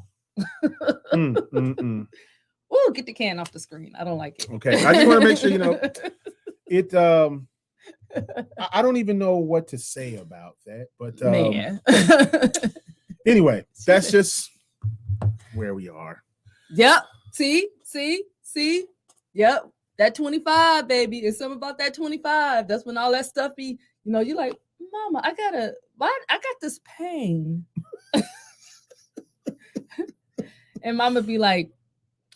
Oh, get the can off the screen. I don't like it. Okay, I just want to make sure it. I don't even know what to say about that, but man. Anyway, that's just where we are. Yep. See. Yep. That 25, baby. It's something about that 25. That's when all that stuff be, you're like, Mama, I got this pain. And Mama be like,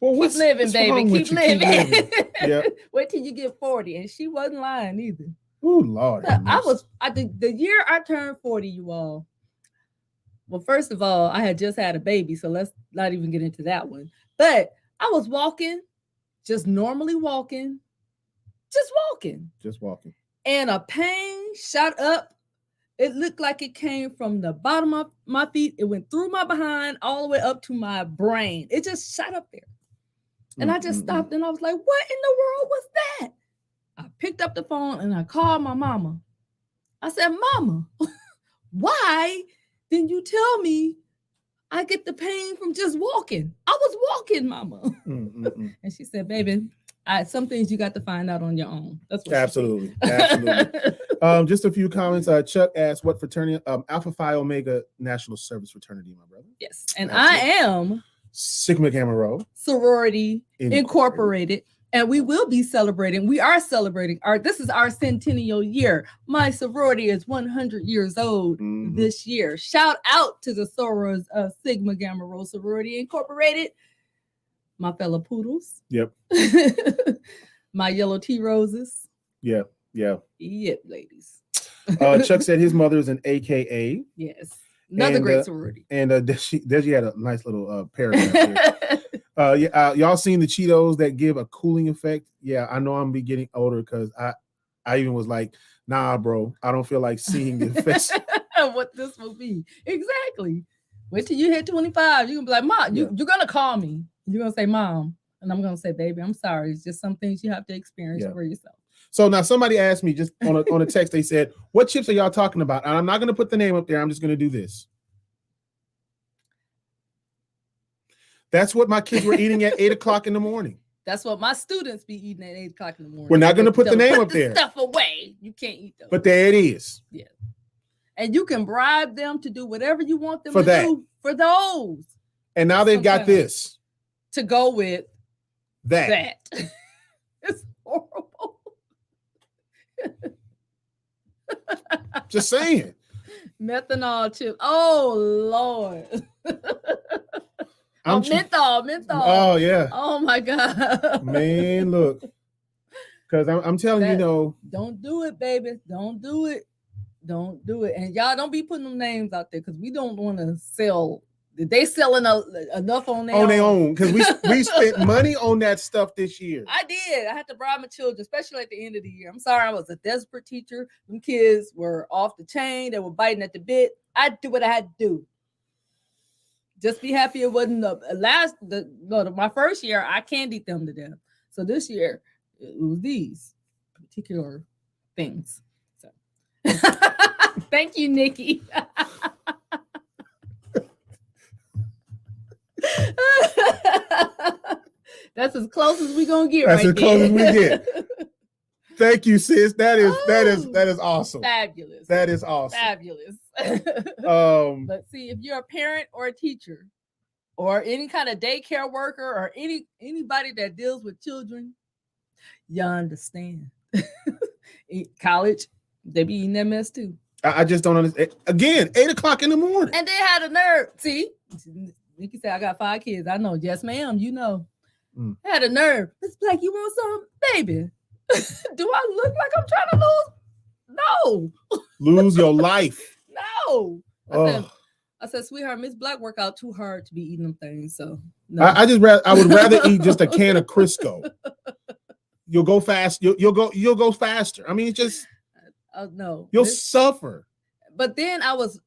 well, keep living, baby. Keep living. Yep. Wait till you get 40. And she wasn't lying either. Oh, Lord. I think the year I turned 40, you all. Well, first of all, I had just had a baby, so let's not even get into that one. But I was walking, just normally walking, just walking. And a pain shot up. It looked like it came from the bottom of my feet. It went through my behind all the way up to my brain. It just shot up there. And I just stopped and I was like, what in the world was that? I picked up the phone and I called my mama. I said, Mama, why didn't you tell me I get the pain from just walking? I was walking, Mama. And she said, baby, some things you got to find out on your own. That's what Absolutely. Just a few comments. Chuck asked, what fraternity? Alpha Phi Omega National Service Fraternity, my brother. Yes. And I am Sigma Gamma Rho Sorority Incorporated. And we will be celebrating. We are celebrating this is our centennial year. My sorority is 100 years old this year. Shout out to the sorors of Sigma Gamma Rho Sorority Incorporated. My fellow poodles. Yep. My yellow tea roses. Yep, ladies. Chuck said his mother is an AKA. Yes. Another great sorority. And there she had a nice little paragraph here. Y'all seen the Cheetos that give a cooling effect? Yeah, I know I'm be getting older because I even was like, nah, bro, I don't feel like seeing the effects. What this will be. Exactly. Wait till you hit 25. You're gonna be like, Mom, you're gonna call me. You're gonna say, Mom, and I'm gonna say, baby, I'm sorry. It's just some things you have to experience for yourself. So now somebody asked me just on a text, they said, what chips are y'all talking about? And I'm not gonna put the name up there. I'm just gonna do this. That's what my kids were eating at 8:00 in the morning. That's what my students be eating at 8:00 in the morning. We're not going to put the name up there. Stuff away. You can't eat those. But there it is. Yeah. And you can bribe them to do whatever you want them to do for those. And now they've got this to go with that. It's horrible. Just saying. Methanol chip. Oh Lord. Menthol. Oh yeah. Oh my God. Man, look. Because I'm telling you, don't do it, baby. Don't do it. Don't do it. And y'all don't be putting them names out there because we don't want to sell. They selling enough on their own. Because we spent money on that stuff this year. I did. I had to bribe my children, especially at the end of the year. I'm sorry, I was a desperate teacher. Them kids were off the chain. They were biting at the bit. I did what I had to do. Just be happy it wasn't my first year. I candied them to death. So this year it was these particular things. So thank you, Nikki. That's as close as we're gonna get. That's as close as we get. Thank you, sis. That is awesome. Fabulous. That is awesome. Fabulous. But see, if you're a parent or a teacher or any kind of daycare worker or anybody that deals with children, you understand. College, they be eating that mess too. I just don't understand. Again, 8:00 in the morning. And they had a nerve. See, Nikki said, I got 5 kids. I know. Yes, ma'am. You know. They had a nerve. It's like, you want some? Baby, Do I look like I'm trying to lose? No. Lose your life. No. Oh. I said, sweetheart, Miss Black work out too hard to be eating them things. So no. I would rather eat just a can of Crisco. You'll go fast. You'll go faster. I mean, it's just no. You'll suffer. But then I was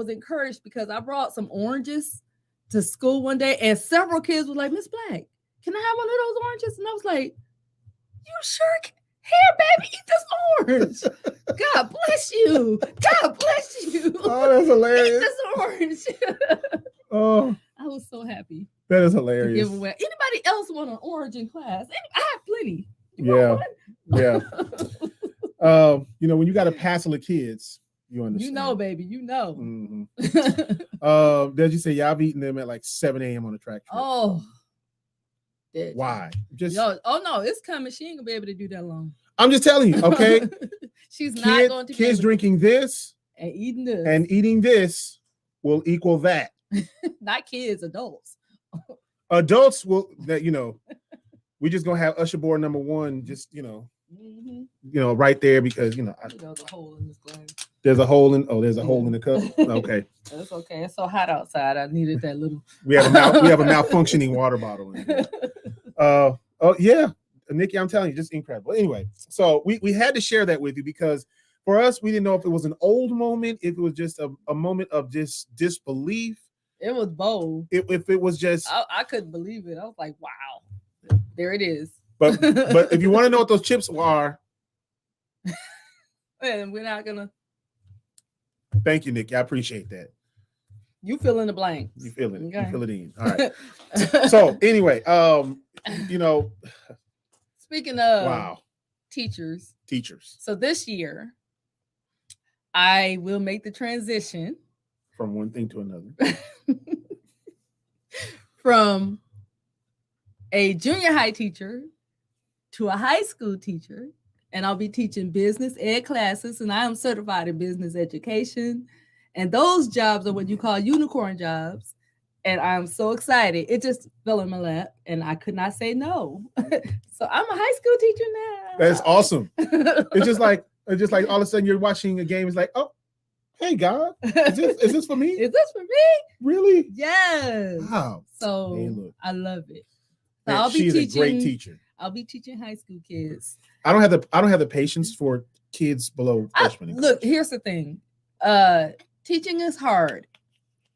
encouraged because I brought some oranges to school one day, and several kids were like, Miss Black, can I have one of those oranges? And I was like, you sure can. Here, baby, eat this orange. God bless you. God bless you. Oh, that's hilarious. Eat this orange. Oh, I was so happy. That is hilarious. Give away. Anybody else want an orange in class? I have plenty. Yeah. When you got to pass the kids, you understand. You know, baby. You know. Mm-hmm. Did you say y'all be eating them at like 7 a.m. on the track trip? Oh. Why? No, it's coming. She ain't gonna be able to do that long. I'm just telling you, okay? She's not going to. Kids drinking this and eating this and eating this will equal that. Not kids, adults. Adults will we just gonna have Usher board number 1, just right there because there's a hole in this glass. There's a hole in the cup. Okay. That's okay. It's so hot outside. I needed that little. We have a malfunctioning water bottle in here. Oh yeah, Nikki, I'm telling you, just incredible. Anyway, so we had to share that with you because for us, we didn't know if it was an old moment, if it was just a moment of just disbelief. It was bold. If it was just, I couldn't believe it. I was like, wow, there it is. But if you want to know what those chips are, and we're not gonna. Thank you, Nikki. I appreciate that. You fill in the blanks. You fill it. Okay. You fill it in. All right. So anyway, speaking of teachers. So this year, I will make the transition from one thing to another. From a junior high teacher to a high school teacher. And I'll be teaching business ed classes, and I am certified in business education. And those jobs are what you call unicorn jobs. And I'm so excited. It just fell in my lap, and I could not say no. So I'm a high school teacher now. That's awesome. It's just like all of a sudden you're watching a game. It's like, oh, hey God, is this for me? Is this for me? Really? Yes. Wow. So I love it. So Man, she's a great teacher. I'll be teaching high school kids. I don't have the patience for kids below freshman. Look, here's the thing. Teaching is hard.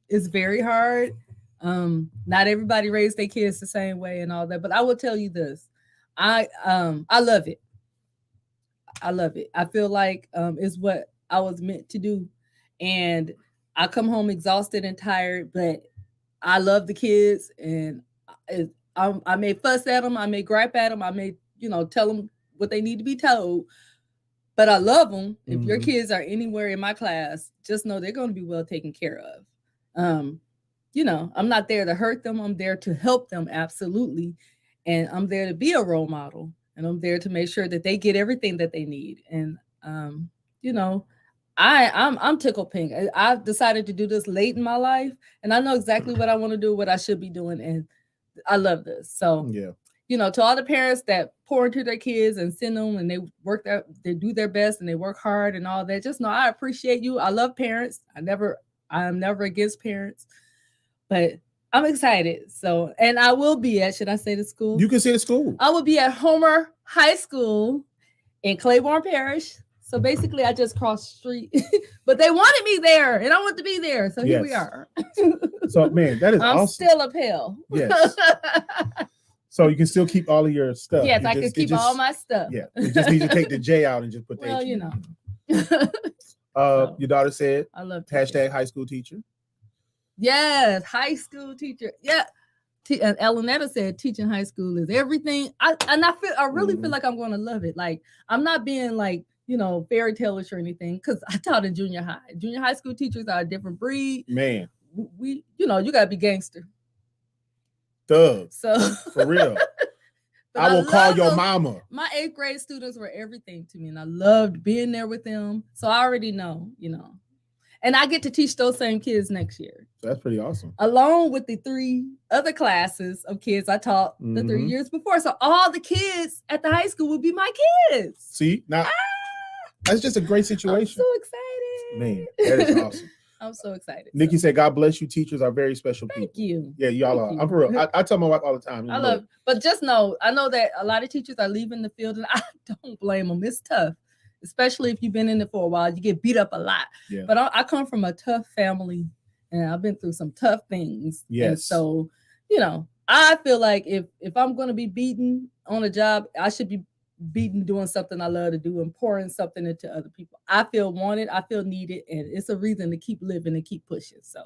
It's very hard. Not everybody raised their kids the same way and all that, but I will tell you this. I love it. I love it. I feel like it's what I was meant to do. And I come home exhausted and tired, but I love the kids, and I may fuss at them, I may gripe at them, I may, tell them what they need to be told, but I love them. If your kids are anywhere in my class, just know they're going to be well taken care of. I'm not there to hurt them. I'm there to help them. Absolutely. And I'm there to be a role model, and I'm there to make sure that they get everything that they need. And, I'm tickled pink. I've decided to do this late in my life, and I know exactly what I want to do, what I should be doing. And I love this. So, to all the parents that pour into their kids and send them, and they do their best and they work hard and all that, just know I appreciate you. I love parents. I'm never against parents, but I'm excited. So, and I will be at, should I say the school? You can say the school. I will be at Homer High School in Claiborne Parish. So basically I just crossed the street, but they wanted me there and I want to be there. So here we are. So man, that is awesome. I'm still uphill. Yes. So you can still keep all of your stuff. Yes, I can keep all my stuff. Yeah. You just need to take the J out and just put that. Well, your daughter said, I love hashtag high school teacher. Yes, high school teacher. Yeah. And Elenetta said teaching high school is everything. I really feel like I'm going to love it. Like, I'm not being like, fairy tale-ish or anything, because I taught in junior high. Junior high school teachers are a different breed. Man. We you got to be gangster. Thug. So for real. I will call your mama. My 8th grade students were everything to me, and I loved being there with them. So I already know, And I get to teach those same kids next year. That's pretty awesome. Along with the 3 other classes of kids I taught the 3 years before. So all the kids at the high school will be my kids. See, now that's just a great situation. I'm so excited. Man, that is awesome. I'm so excited. Nikki said, God bless you. Teachers are very special people. Thank you. Yeah, y'all are. I'm for real. I tell my wife all the time. I love it. But just know, I know that a lot of teachers are leaving the field, and I don't blame them. It's tough, especially if you've been in it for a while. You get beat up a lot. Yeah. But I come from a tough family, and I've been through some tough things. Yes. And so, you know, I feel like if I'm going to be beaten on a job, I should be beaten doing something I love to do and pouring something into other people. I feel wanted, I feel needed, and it's a reason to keep living and keep pushing. So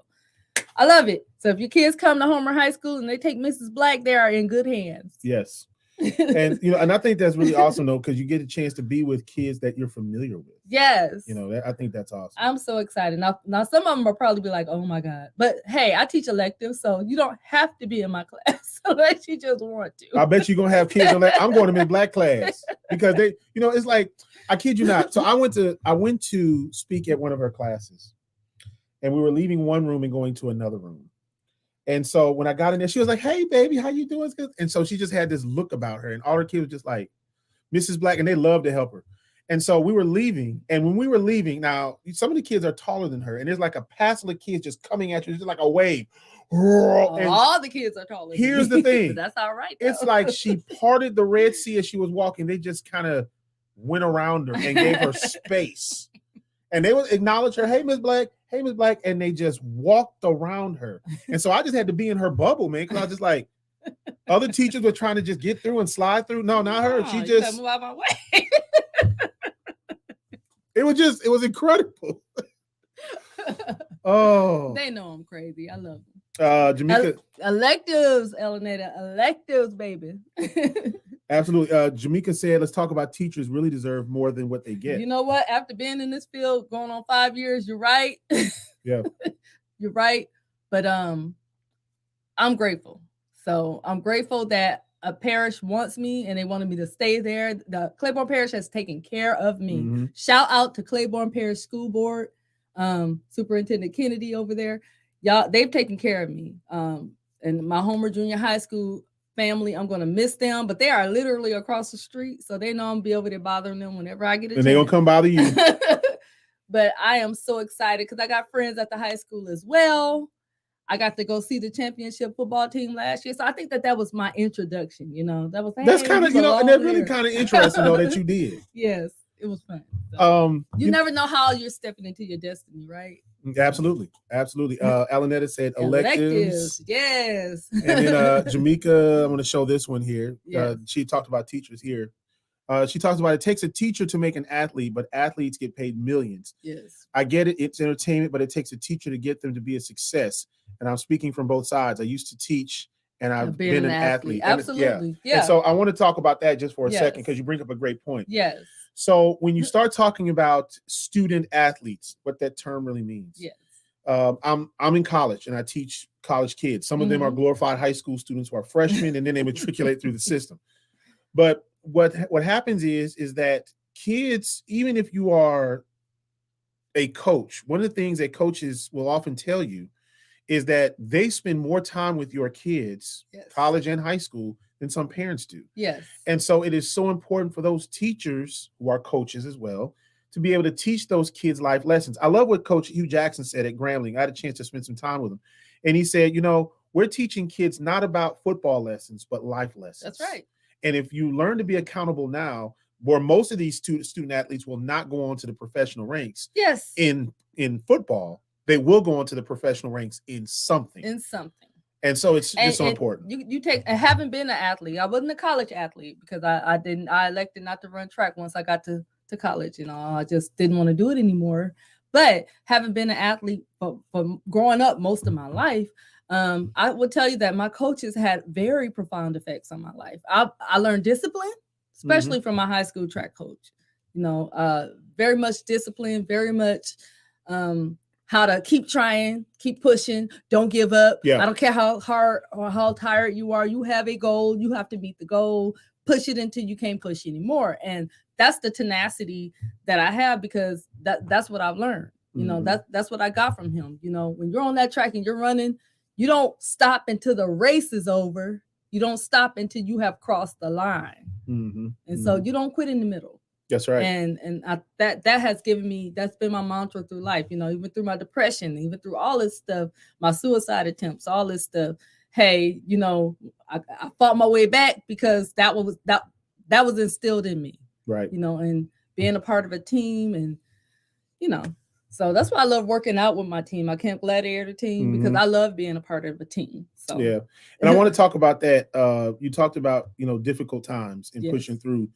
I love it. So if your kids come to Homer High School and they take Mrs. Black, they are in good hands. Yes. And and I think that's really awesome though, because you get a chance to be with kids that you're familiar with. Yes. I think that's awesome. I'm so excited. Now some of them will probably be like, oh my God. But hey, I teach electives, so you don't have to be in my class unless you just want to. I bet you're gonna have kids on that. I'm going to Miss Black class because they, it's like, I kid you not. So I went to speak at one of her classes, and we were leaving one room and going to another room. And so when I got in there, she was like, hey, baby, how you doing? And so she just had this look about her, and all her kids were just like, Mrs. Black, and they loved to help her. And so we were leaving, and when we were leaving, now some of the kids are taller than her, and there's like a passel of kids just coming at you, just like a wave. And all the kids are taller. Here's the thing. That's all right. It's like she parted the Red Sea as she was walking. They just kind of went around her and gave her space. And they would acknowledge her, hey, Miss Black, and they just walked around her. And so I just had to be in her bubble, man, because I was just like, other teachers were trying to just get through and slide through. No, not her. She just move out my way. It was incredible. Oh, they know I'm crazy. I love them. Jamaica electives, Elenita, electives, baby. Absolutely. Jamaica said, let's talk about teachers really deserve more than what they get. You know what? After being in this field going on 5 years, you're right. Yeah. You're right. But I'm grateful. So I'm grateful that a parish wants me and they wanted me to stay there. The Claiborne Parish has taken care of me. Mm-hmm. Shout out to Claiborne Parish School Board, Superintendent Kennedy over there. Y'all, they've taken care of me. And my Homer Junior High School family, I'm going to miss them, but they are literally across the street. So they know I'm going to be over there bothering them whenever I get a chance. And they're going to come bother you. But I am so excited because I got friends at the high school as well. I got to go see the championship football team last year. So I think that was my introduction, That was that's kind of, and that's really kind of interesting though that you did. Yes, it was fun. So, you never know how you're stepping into your destiny, right? Absolutely. Alanetta said electives. Yes. And then Jamaica, I'm going to show this one here. Yes. She talked about teachers here. She talks about it takes a teacher to make an athlete, but athletes get paid millions. Yes. I get it. It's entertainment, but it takes a teacher to get them to be a success. And I'm speaking from both sides. I used to teach and I've been an athlete. Absolutely. Yeah. And so I want to talk about that just for a second because you bring up a great point. Yes. So when you start talking about student athletes, what that term really means. Yes. I'm in college and I teach college kids. Some of them are glorified high school students who are freshmen and then they matriculate through the system. But what happens is that kids, even if you are a coach, one of the things that coaches will often tell you is that they spend more time with your kids, college and high school, than some parents do. Yes. And so it is so important for those teachers who are coaches as well to be able to teach those kids life lessons. I love what Coach Hugh Jackson said at Grambling. I had a chance to spend some time with him. And he said, we're teaching kids not about football lessons, but life lessons. That's right. And if you learn to be accountable now, where most of these student athletes will not go on to the professional ranks. Yes. In football, they will go on to the professional ranks in something. And so it's just so important. You I haven't been an athlete. I wasn't a college athlete because I elected not to run track once I got to college. I just didn't want to do it anymore. But having been an athlete for growing up most of my life, I would tell you that my coaches had very profound effects on my life. I learned discipline, especially from my high school track coach. Very much discipline, very much how to keep trying, keep pushing, don't give up. Yeah. I don't care how hard or how tired you are. You have a goal. You have to meet the goal. Push it until you can't push anymore. And that's the tenacity that I have because that's what I've learned. You know, that's what I got from him. You know, when you're on that track and you're running, you don't stop until the race is over. You don't stop until you have crossed the line. And so you don't quit in the middle. That's right. And that has given me, that's been my mantra through life, you know, even through my depression, even through all this stuff, my suicide attempts, all this stuff. Hey, you know, I fought my way back because that was instilled in me. Right. You know, and being a part of a team, and you know, so that's why I love working out with my team, my Camp Gladiator team, because I love being a part of a team. So yeah. And I want to talk about that. You talked about, you know, difficult times and pushing through.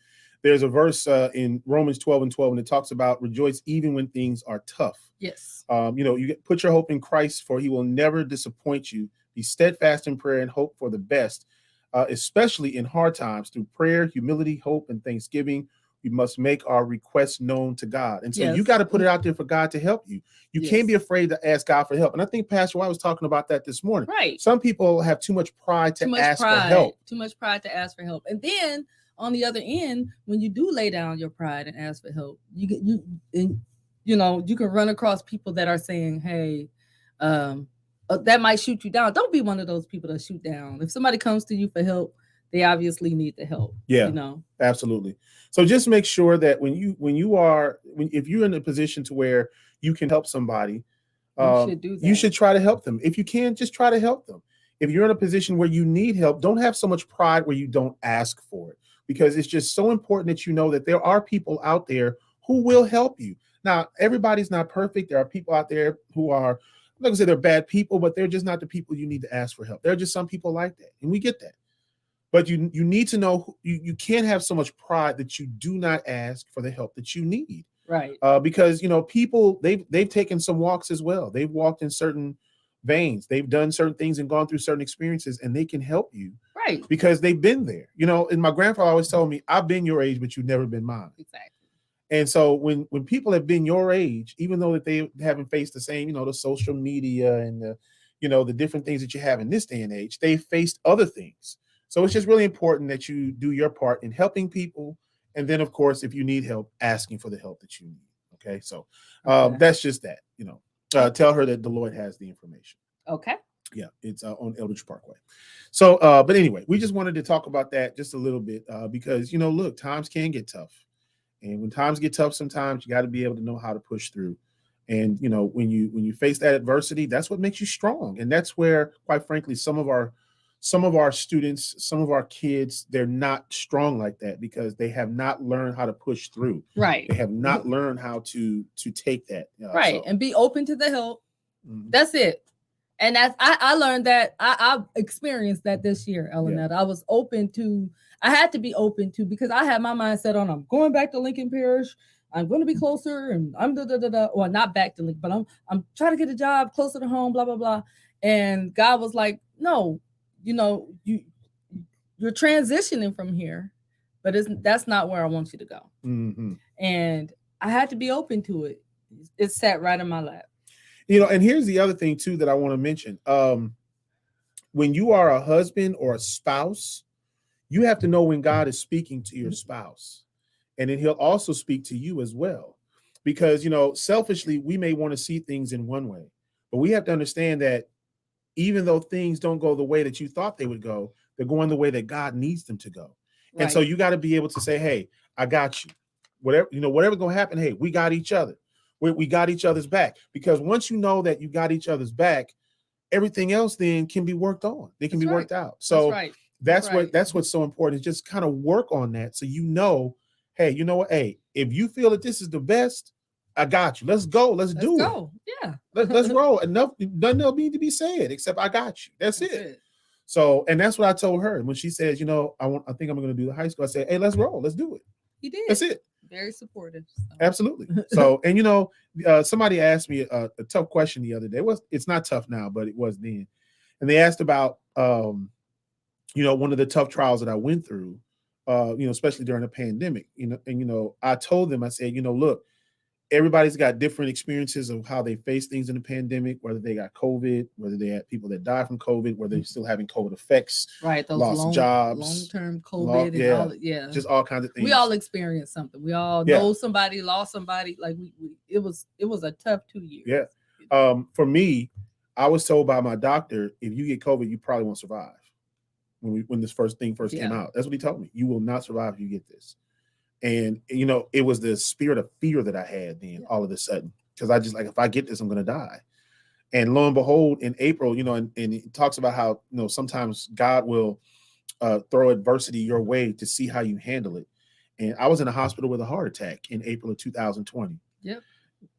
There's a verse in Romans 12:12, and it talks about rejoice even when things are tough. Yes. You know, you put your hope in Christ, for he will never disappoint you. Be steadfast in prayer and hope for the best, especially in hard times. Through prayer, humility, hope, and thanksgiving, we must make our requests known to God. And so you got to put it out there for God to help you. You can't be afraid to ask God for help. And I think Pastor White was talking about that this morning. Right. Some people have too much pride to ask for help. Too much pride to ask for help. And then on the other end, when you do lay down your pride and ask for help, you know, you can run across people that are saying, hey, that might shoot you down. Don't be one of those people that shoot down. If somebody comes to you for help, they obviously need the help. Yeah, you know, absolutely. So just make sure that if you're in a position to where you can help somebody, you should try to help them. If you can, just try to help them. If you're in a position where you need help, don't have so much pride where you don't ask for it, because it's just so important that you know that there are people out there who will help you. Now, everybody's not perfect. There are people out there who are, I'm not gonna say they're bad people, but they're just not the people you need to ask for help. There are just some people like that, and we get that. But you need to know you can't have so much pride that you do not ask for the help that you need. Right. Because, you know, people, they've taken some walks as well. They've walked in certain veins. They've done certain things and gone through certain experiences, and they can help you. Right. Because they've been there. You know, and my grandfather always told me, I've been your age, but you've never been mine. Exactly. And so when people have been your age, even though that they haven't faced the same, you know, the social media and the, you know, the different things that you have in this day and age, they faced other things. So it's just really important that you do your part in helping people. And then, of course, if you need help, asking for the help that you need. Okay. So that's just that, you know, tell her that the Lord has the information. Okay. Yeah. It's on Eldridge Parkway. So, but anyway, we just wanted to talk about that just a little bit because, you know, look, times can get tough. And when times get tough, sometimes you got to be able to know how to push through. And, you know, when you face that adversity, that's what makes you strong. And that's where, quite frankly, some of our students, some of our kids, they're not strong like that because they have not learned how to push through. Right. They have not learned how to take that. Right. And be open to the help. That's it. And I learned that I experienced that this year, Elinette. Yeah. I had to be open to, because I had my mindset on, I'm going back to Lincoln Parish. I'm going to be closer, and I'm well, not back to Lincoln, but I'm trying to get a job closer to home, blah, blah, blah. And God was like, no, you know, you're transitioning from here, but that's not where I want you to go. And I had to be open to it. It sat right in my lap. You know, and here's the other thing too that I want to mention. When you are a husband or a spouse, you have to know when God is speaking to your spouse, and then he'll also speak to you as well. Because, you know, selfishly, we may want to see things in one way, but we have to understand that even though things don't go the way that you thought they would go, they're going the way that God needs them to go. Right. And so you got to be able to say, hey, I got you. Whatever's going to happen, hey, we got each other. We got each other's back. Because once you know that you got each other's back, everything else then can be worked on. They can be worked out. So that's what's so important, is just kind of work on that. So, you know, hey, you know what? Hey, if you feel that this is the best, I got you. Let's go. Let's do it. Yeah. Let's roll. Nothing else need to be said except I got you. That's it. So, and that's what I told her when she says, you know, I think I'm going to do the high school. I said, hey, let's roll. Let's do it. He did. That's it. Very supportive. So. Absolutely. So, and you know, somebody asked me a tough question the other day. It's not tough now, but it was then. And they asked about, you know, one of the tough trials that I went through, you know, especially during the pandemic, you know, and, you know, I told them, I said, you know, look, everybody's got different experiences of how they face things in the pandemic, whether they got COVID, whether they had people that died from COVID, whether they're still having COVID effects, right? Those lost jobs, long-term COVID and all. Yeah, just all kinds of things. We all experienced something. We all know somebody, lost somebody. Like it was a tough 2 years. Yeah. For me, I was told by my doctor, if you get COVID, you probably won't survive. When this first came out, that's what he told me. You will not survive if you get this. And it was the spirit of fear that I had then all of a sudden, because I just like, if I get this, I'm going to die. And lo and behold, in April, and it talks about how sometimes God will throw adversity your way to see how you handle it. And I was in a hospital with a heart attack in April of 2020. Yep.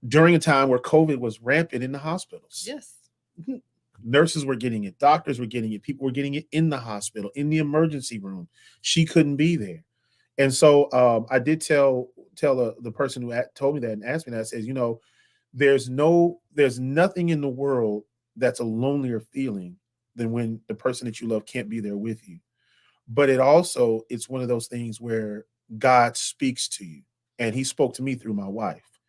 During a time where COVID was rampant in the hospitals. Yes. Nurses were getting it, doctors were getting it, people were getting it in the hospital, in the emergency room. She couldn't be there. And so I did tell the person who told me that and asked me that, says, there's nothing in the world that's a lonelier feeling than when the person that you love can't be there with you. But it's one of those things where God speaks to you. And he spoke to me through my wife.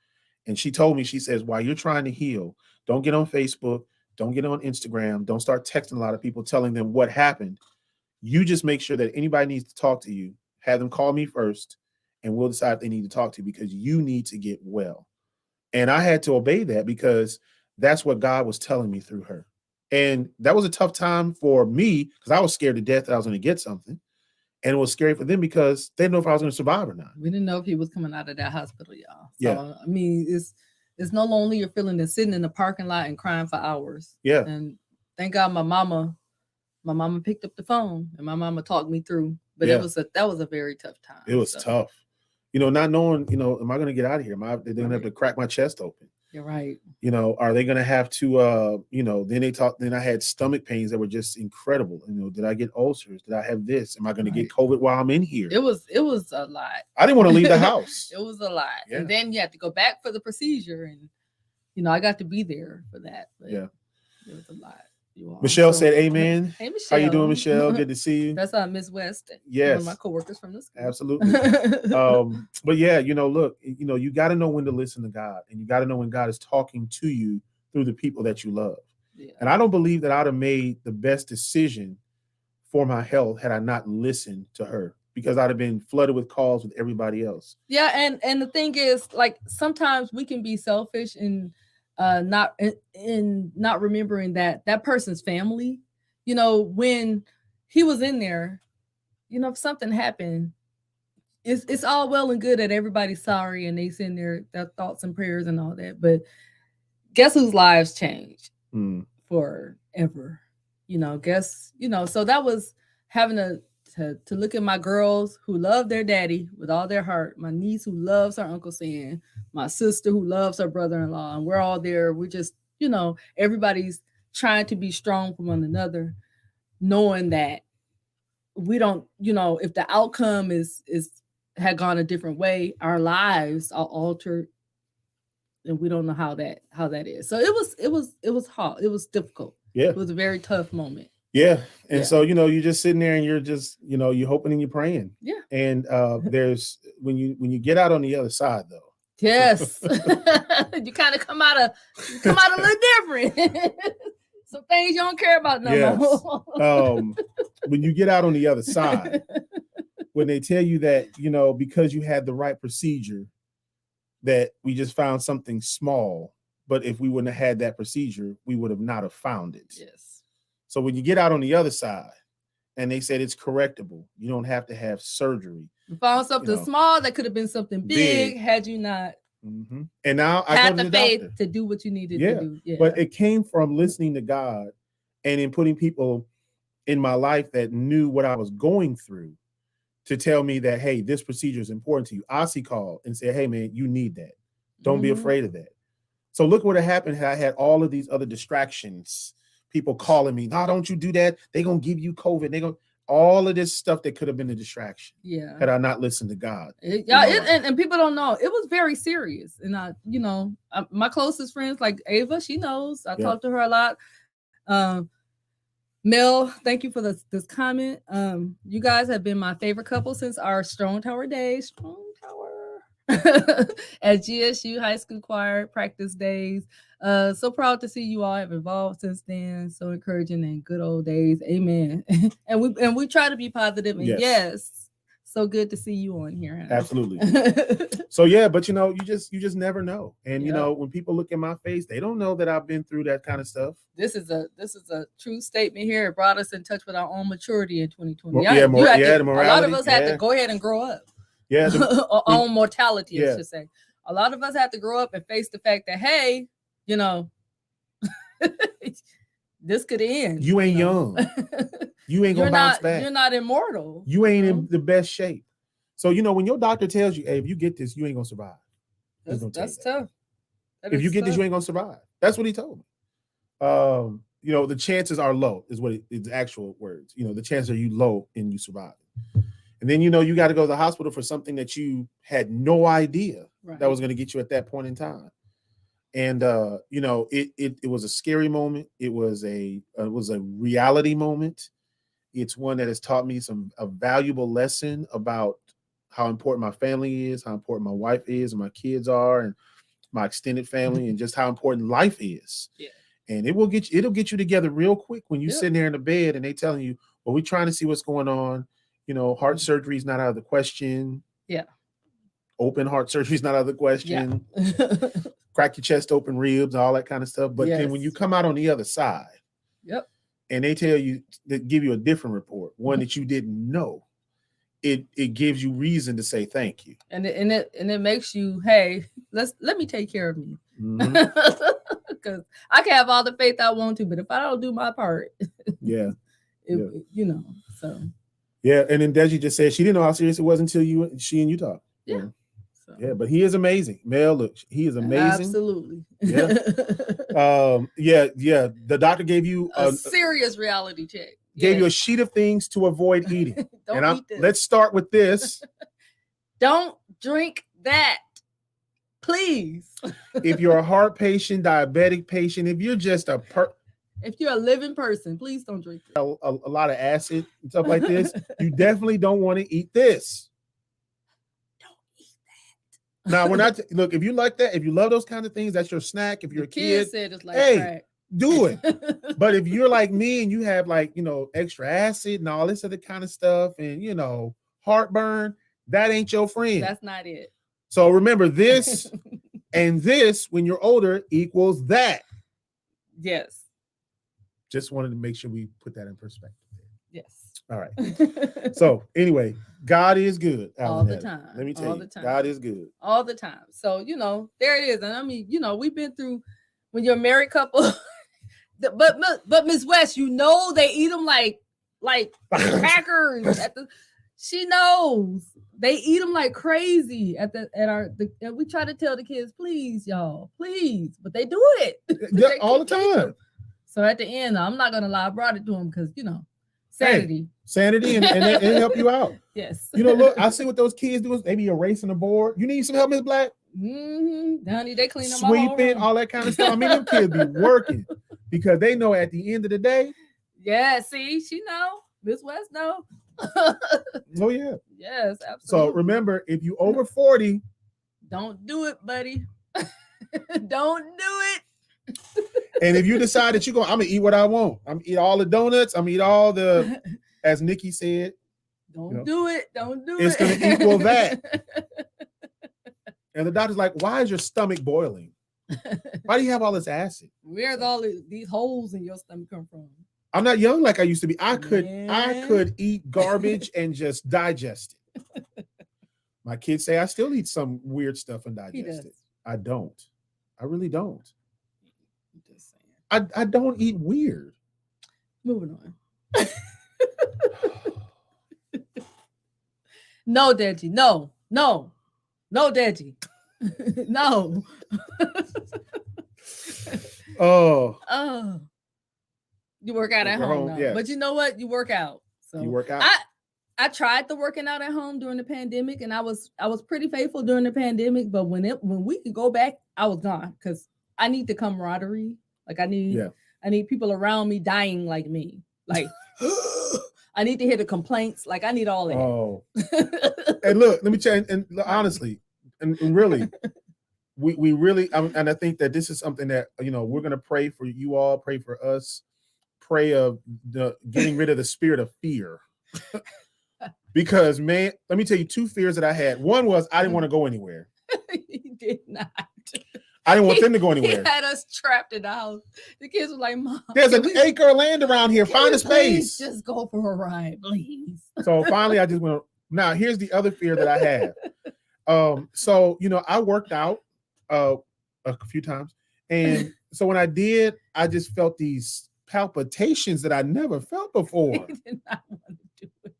And she told me, she says, while you're trying to heal, don't get on Facebook, don't get on Instagram, don't start texting a lot of people telling them what happened. You just make sure that anybody needs to talk to you, have them call me first, and we'll decide if they need to talk to you, because you need to get well. And I had to obey that, because that's what God was telling me through her. And that was a tough time for me, because I was scared to death that I was going to get something. And it was scary for them because they didn't know if I was going to survive or not. We didn't know if he was coming out of that hospital, y'all. So, yeah. I mean, it's no lonelier feeling than sitting in the parking lot and crying for hours. Yeah. And thank God my mama picked up the phone and my mama talked me through. But that was a very tough time. It was tough. Not knowing, am I going to get out of here? They're going to have to crack my chest open. You're right. Are they going to have to, then I had stomach pains that were just incredible. Did I get ulcers? Did I have this? Am I going to get COVID while I'm in here? It was a lot. I didn't want to leave the house. It was a lot. Yeah. And then you had to go back for the procedure. And, I got to be there for that. But it was a lot. Michelle said amen. Hey, Michelle. How you doing, Michelle? Good to see you. That's Miss West. Yes. One of my coworkers from the school. Absolutely. But yeah, look, you got to know when to listen to God, and you got to know when God is talking to you through the people that you love. Yeah. And I don't believe that I'd have made the best decision for my health had I not listened to her, because I'd have been flooded with calls with everybody else. Yeah. And the thing is, like, sometimes we can be selfish and not remembering that person's family, when he was in there, if something happened, it's all well and good that everybody's sorry and they send their thoughts and prayers and all that, but guess whose lives changed forever? So that was having to look at my girls who love their daddy with all their heart, my niece who loves her Uncle Sam, my sister who loves her brother-in-law, and we're all there. We're just, everybody's trying to be strong for one another, knowing that we don't, if the outcome had gone a different way, our lives are altered, and we don't know how that is. So it was hard. It was difficult. Yeah. It was a very tough moment. Yeah. And so, you're just sitting there and you're just, you're hoping and you're praying. Yeah. And there's when you get out on the other side, though. Yes. You kind of come out a little different. Some things you don't care about no more. When you get out on the other side, when they tell you that, because you had the right procedure, that we just found something small, but if we wouldn't have had that procedure, we would have not have found it. Yes. So when you get out on the other side and they said it's correctable, you don't have to have surgery. You found something small that could have been something big had you not. Mm-hmm. And now I had the faith to do what you needed to do. Yeah. But it came from listening to God and in putting people in my life that knew what I was going through to tell me that, hey, this procedure is important to you. Ossie called and said, hey, man, you need that. Don't be afraid of that. So look what happened. I had all of these other distractions. People calling me, no, don't you do that. They're going to give you COVID. All of this stuff that could have been a distraction. Yeah. Had I not listened to God. And people don't know. It was very serious. And my closest friends, like Ava, she knows. I talk to her a lot. Mel, thank you for this comment. You guys have been my favorite couple since our Strong Tower days. Strong Tower. at GSU High School Choir practice days. So proud to see you all have evolved since then. So encouraging in good old days. Amen. and we try to be positive. And yes, so good to see you on here. Honey. Absolutely. So yeah, but you just never know. And when people look in my face, they don't know that I've been through that kind of stuff. This is a true statement here. It brought us in touch with our own maturity in 2020. The morality. A lot of us had to go ahead and grow up. Yeah, our own mortality, I should say. A lot of us had to grow up and face the fact that, hey, this could end. You ain't young. You ain't gonna bounce back. You're not immortal. You ain't in the best shape. So when your doctor tells you, hey, if you get this, you ain't gonna survive. That's tough. If you get this, you ain't gonna survive. That's what he told me. The chances are low, is what it's actual words. The chances are you low and you survive. And then you got to go to the hospital for something that you had no idea that was going to get you at that point in time. And it was a scary moment. It was a reality moment. It's one that has taught me a valuable lesson about how important my family is, how important my wife is, and my kids are, and my extended family, and just how important life is. Yeah. And it'll get you together real quick when you're sitting there in the bed and they telling you, well, we're trying to see what's going on. Heart surgery is not out of the question. Yeah. Open heart surgery is not out of the question. Yeah. Crack your chest open, ribs, all that kind of stuff. But then when you come out on the other side, and they tell you, they give you a different report, one that you didn't know, it gives you reason to say thank you. And it makes you, hey, let me take care of me. Because I can have all the faith I want to, but if I don't do my part, so. Yeah, and then Deji just said she didn't know how serious it was until she and you talked. Yeah. So. Yeah, but he is amazing. Mel, look, he is amazing. Absolutely. Yeah. The doctor gave you a serious reality check. Gave you a sheet of things to avoid eating. Let's start with this. Don't drink that. Please. If you're a heart patient, diabetic patient, if you're just if you're a living person, please don't drink it. A lot of acid and stuff like this, you definitely don't want to eat this. Don't eat that. Now, we're not look, if you like that, if you love those kind of things, that's your snack. If you're a kid, said it's like crack. Do it. But if you're like me and you have extra acid and all this other kind of stuff and heartburn, that ain't your friend. That's not it. So remember, this and this when you're older equals that. Yes. Just wanted to make sure we put that in perspective. Yes. All right. So anyway, God is good. All the time. Let me tell you, God is good. All the time. So, there it is. And I mean, we've been through, when you're a married couple, but Miss West, they eat them like crackers. She knows. They eat them like crazy and we try to tell the kids, please, y'all, please, but they do it all the time. So at the end, I'm not gonna lie, I brought it to them because sanity, and it help you out. Yes. Look, I see what those kids do. They be erasing the board. You need some help, Miss Black? Honey, they clean them sweeping, all that kind of stuff. I mean, them kids be working because they know at the end of the day. Yeah. See, she know. Miss West know. Oh yeah. Yes, absolutely. So remember, if you over 40, don't do it, buddy. Don't do it. And if you decide that I'm gonna eat what I want, I'm gonna eat all the donuts, I'm gonna eat all the, as Nikki said, don't do it. Don't do it's it. It's gonna equal that. And the doctor's like, why is your stomach boiling? Why do you have all this acid? Where's all these holes in your stomach come from? I'm not young like I used to be. I could eat garbage and just digest it. My kids say I still eat some weird stuff and digest it. I don't. I really don't. Just saying. I don't eat weird. Moving on. No, Deji. No, Deji. No. Oh. You work out at home now. Yes. But you know what? You work out. So you work out. I tried the working out at home during the pandemic, and I was pretty faithful during the pandemic. But when we could go back, I was gone because I need the camaraderie. Like I need people around me dying like me. Like I need to hear the complaints. Like I need all that. Oh. And look, let me tell you, and honestly, and really, we really, and I think that this is something that, we're going to pray for you all, pray for us, pray of the getting rid of the spirit of fear. Because, man, let me tell you 2 fears that I had. One was I didn't want to go anywhere. He did not. I didn't want them to go anywhere. He had us trapped in the house. The kids were like, Mom, there's an acre of land around here. Find a space. Just go for a ride, please. So finally, I just went. Now, here's the other fear that I have. So, I worked out a few times. And so when I did, I just felt these palpitations that I never felt before. He did not want to do it.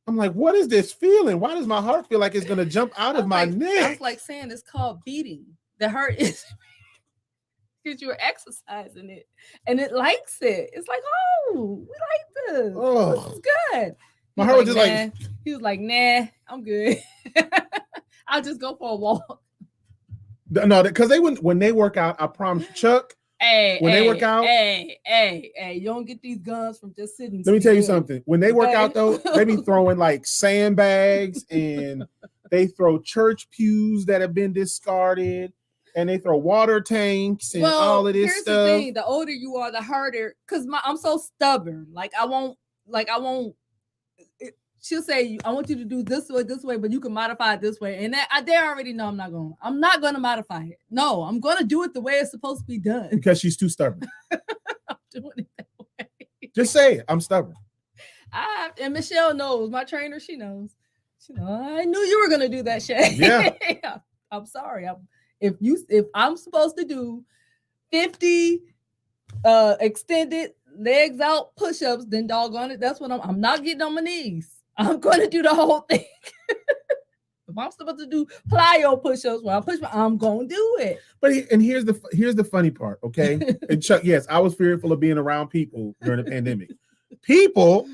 I'm like, what is this feeling? Why does my heart feel like it's going to jump out of my neck? I was like saying it's called beating. The hurt is because you're exercising it and it likes it. It's like, oh, we like this. Oh, this is good. My heart was just like, he was like, nah, I'm good. I'll just go for a walk. No, because when they work out, I promise, Chuck. They work out, you don't get these guns from just sitting. Let me tell you something. When they work out, though, they be throwing like sandbags and they throw church pews that have been discarded, and they throw water tanks and all of this here's stuff. The thing: the older you are, the harder. Because I'm so stubborn. I won't. She'll say, I want you to do this way, but you can modify it this way. And they already know I'm not going to modify it. No, I'm going to do it the way it's supposed to be done. Because she's too stubborn. I'm doing it that way. Just say it. I'm stubborn. And Michelle knows, my trainer, she knows. I knew you were going to do that, Shae. Yeah. I'm sorry. If I'm supposed to do 50 extended legs out push-ups, then doggone it, that's what I'm not getting on my knees. I'm going to do the whole thing. If I'm supposed to do plyo push-ups when I push, I'm going to do it. But here's the funny part, okay? And Chuck, yes, I was fearful of being around people during the pandemic. People,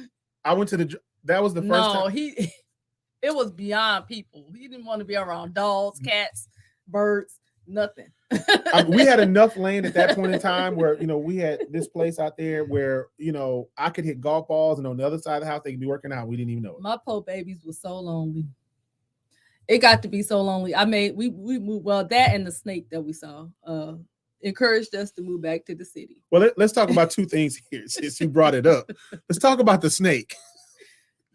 I went to that was the first time. No, it was beyond people. He didn't want to be around dogs, cats, birds, nothing. We had enough land at that point in time where, we had this place out there where, I could hit golf balls, and on the other side of the house, they could be working out. We didn't even know it. My poor babies were so lonely. It got to be so lonely. We moved, that and the snake that we saw encouraged us to move back to the city. Well, let's talk about 2 things here since you brought it up. Let's talk about the snake.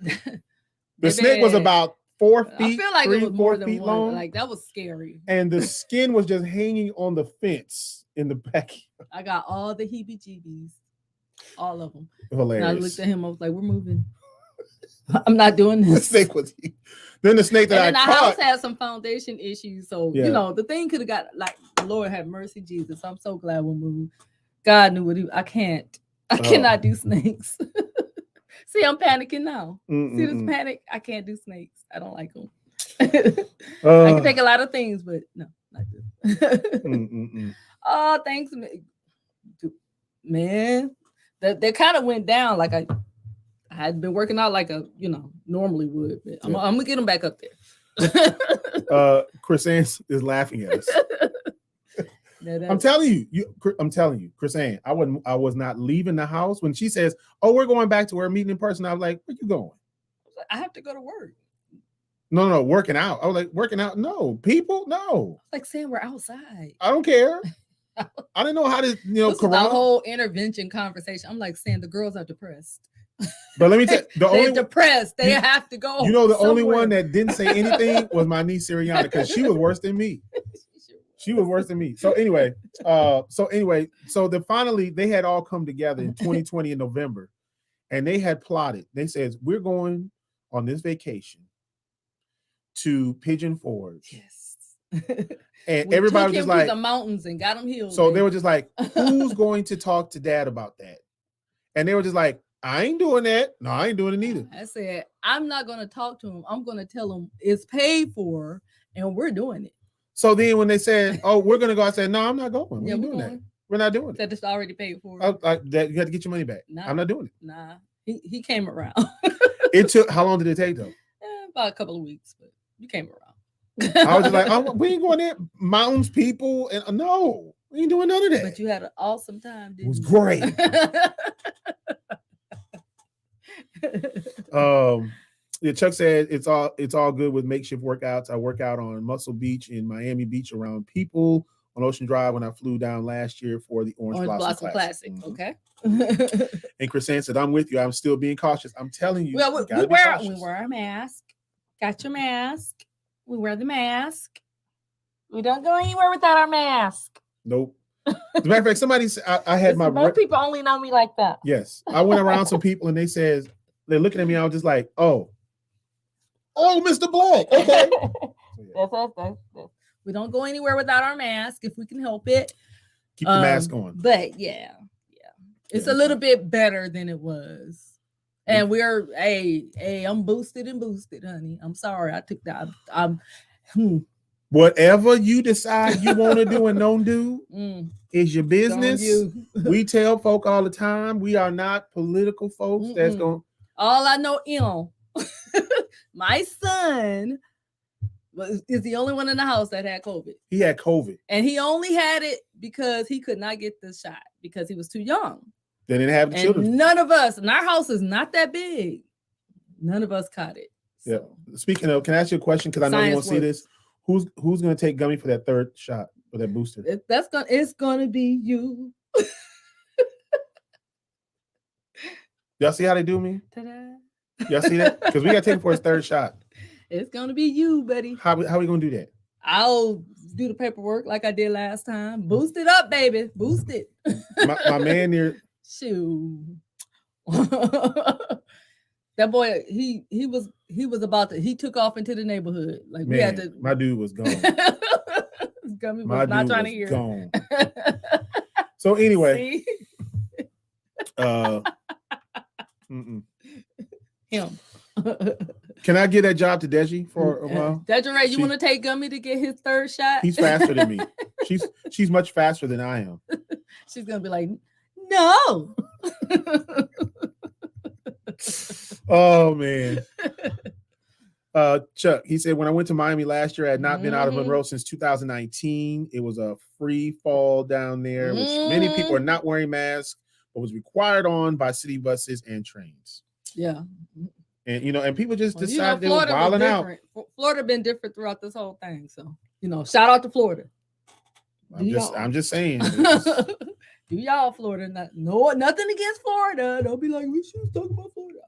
The snake was about 4 feet. I feel like it was more than one. Long. Like, that was scary. And the skin was just hanging on the fence in the back. I got all the heebie-jeebies. All of them. Hilarious. And I looked at him. I was like, we're moving. I'm not doing this. The snake was... Then the snake that I caught. The house had some foundation issues. So, the thing could have got, like, Lord have mercy, Jesus. I'm so glad we moved. God knew what I cannot do snakes. See, I'm panicking now. See this panic? I can't do snakes. I don't like them. I can take a lot of things, but no, not this. Oh, thanks, man. That kind of went down like I had been working out like normally would. But I'm gonna get them back up there. Chris Ann is laughing at us. I'm telling you, Chris Ann, I was not leaving the house when she says, "Oh, we're going back to our meeting in person." I was like, "Where you going?" I have to go to work. No, working out. I was like, working out? No, people, no. Like saying we're outside. I don't care. I didn't know how to, this corona. The whole intervention conversation. I'm like saying the girls are depressed. But let me tell you, they're depressed. They have to go. The only one that didn't say anything was my niece Siriana, because she was worse than me. She was worse than me. So anyway, finally they had all come together in 2020 in November, and they had plotted. They said, we're going on this vacation to Pigeon Forge. Yes. And everybody was just like, the mountains and got them healed. So they were just like, who's going to talk to Dad about that? And they were just like, I ain't doing that. No, I ain't doing it either. I said, I'm not going to talk to him. I'm going to tell him it's paid for and we're doing it. So then when they said, oh, we're going to go, I said, no, I'm not going. We're doing that. We're not doing it. That it's already paid for. You got to get your money back. Nah, I'm not doing it. Nah, he came around. It took, how long did it take though? About a couple of weeks, but you came around. I was just like, we ain't going there. Mountains, people, and no, we ain't doing none of that. But you had an awesome time, didn't you? It was great. Yeah, Chuck said it's all good with makeshift workouts. I work out on Muscle Beach in Miami Beach around people on Ocean Drive when I flew down last year for the Orange Blossom Classic. Mm-hmm. Okay. And Chrisanne said, I'm with you. I'm still being cautious. I'm telling you. Well, we wear a mask. Got your mask. We wear the mask. We don't go anywhere without our mask. Nope. As a matter of fact, somebody said I had my. Most people only know me like that. Yes, I went around some people and they said they're looking at me. I was just like, oh, Mr. Black. Okay. That's. We don't go anywhere without our mask if we can help it. Keep the mask on. But yeah, it's a little bit better than it was. And we're I'm boosted, honey. I'm sorry. I took that. Whatever you decide you want to do and don't do is your business. We tell folk all the time, we are not political folks. That's going. All I know, my son is the only one in the house that had COVID. He had COVID. And he only had it because he could not get the shot because he was too young. They didn't have the children. None of us, and our house is not that big. None of us caught it. So. Yeah. Speaking of, can I ask you a question? Because I know you want to see this. Who's going to take gummy for that third shot or that booster? It's gonna be you. Y'all see how they do me? Ta-da. Y'all see that? Because we got to take him for his third shot. It's gonna be you, buddy. How we gonna do that? I'll do the paperwork like I did last time. Boost it up, baby. Boost it. my man here. Shoot. That boy, he was about to. He took off into the neighborhood. Like, man, we had to. My dude was gone. Gummy was not trying to hear. Gone. So anyway, him. Can I get that job to Deji for a while? Desiree, you want to take Gummy to get his third shot? He's faster than me. She's much faster than I am. She's gonna be like, no. Oh man. Chuck, he said, when I went to Miami last year, I had not been out of Monroe since 2019. It was a free fall down there, which many people are not wearing masks, but was required on by city buses and trains. Yeah. And and people just decided they were wilding out. Florida been different throughout this whole thing. So, shout out to Florida. I'm just saying. Do y'all Florida? Nothing against Florida. Don't be like, we should talk about Florida.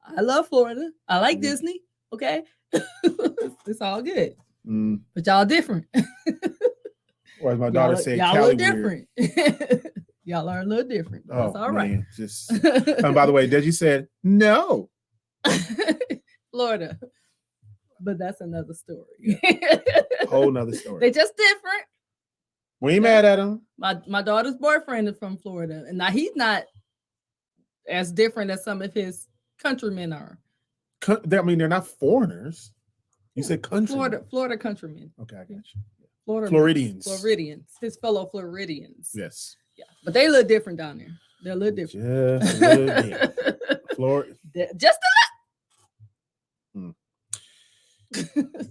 I love Florida. I like Disney. Okay. It's all good. But y'all different. Or as my daughter said, y'all are different. Y'all are a little different. That's all right. Man, just and by the way, Deji said no. Florida. But that's another story. Yeah. Whole nother story. They're just different. We ain't mad at him. My daughter's boyfriend is from Florida. And now he's not as different as some of his countrymen are. They're not foreigners. You said countrymen. Florida countrymen. Okay, I got you. Floridians. His fellow Floridians. Yes. Yeah. But they look different down there. They're a little different. Just a little bit. Florida. Just a little.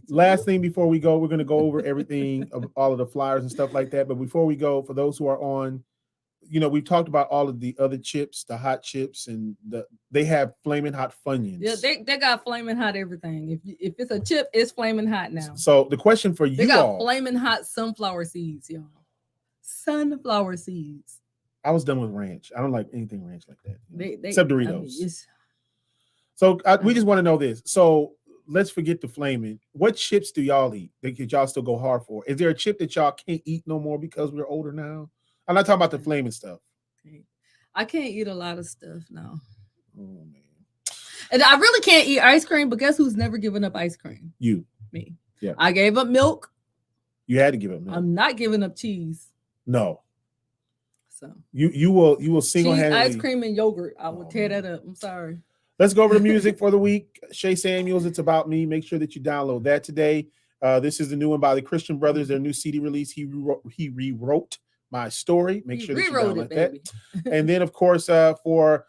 Last thing before we go, we're going to go over everything of all of the flyers and stuff like that. But before we go, for those who are on, we've talked about all of the other chips, the hot chips, and they have flaming hot Funyuns. Yeah, they got flaming hot everything. If it's a chip, it's flaming hot now. So the question for you they got flaming hot sunflower seeds, y'all. Sunflower seeds. I was done with ranch. I don't like anything ranch like that. Except Doritos. We just want to know this. So let's forget the flaming. What chips do y'all eat that y'all still go hard for? Is there a chip that y'all can't eat no more because we're older now? I'm not talking about the flaming stuff. I can't eat a lot of stuff now. Oh man. And I really can't eat ice cream, but guess who's never given up ice cream? You. Me. Yeah. I gave up milk. You had to give up milk. I'm not giving up cheese. No. So you will single-handedly ice cream and yogurt. I will tear that up. I'm sorry. Let's go over the music for the week. Shae Samuels, It's About Me. Make sure that you download that today. This is the new one by the Christian Brothers, their new CD release. He rewrote My Story. Make sure that you download that. And then, of course, for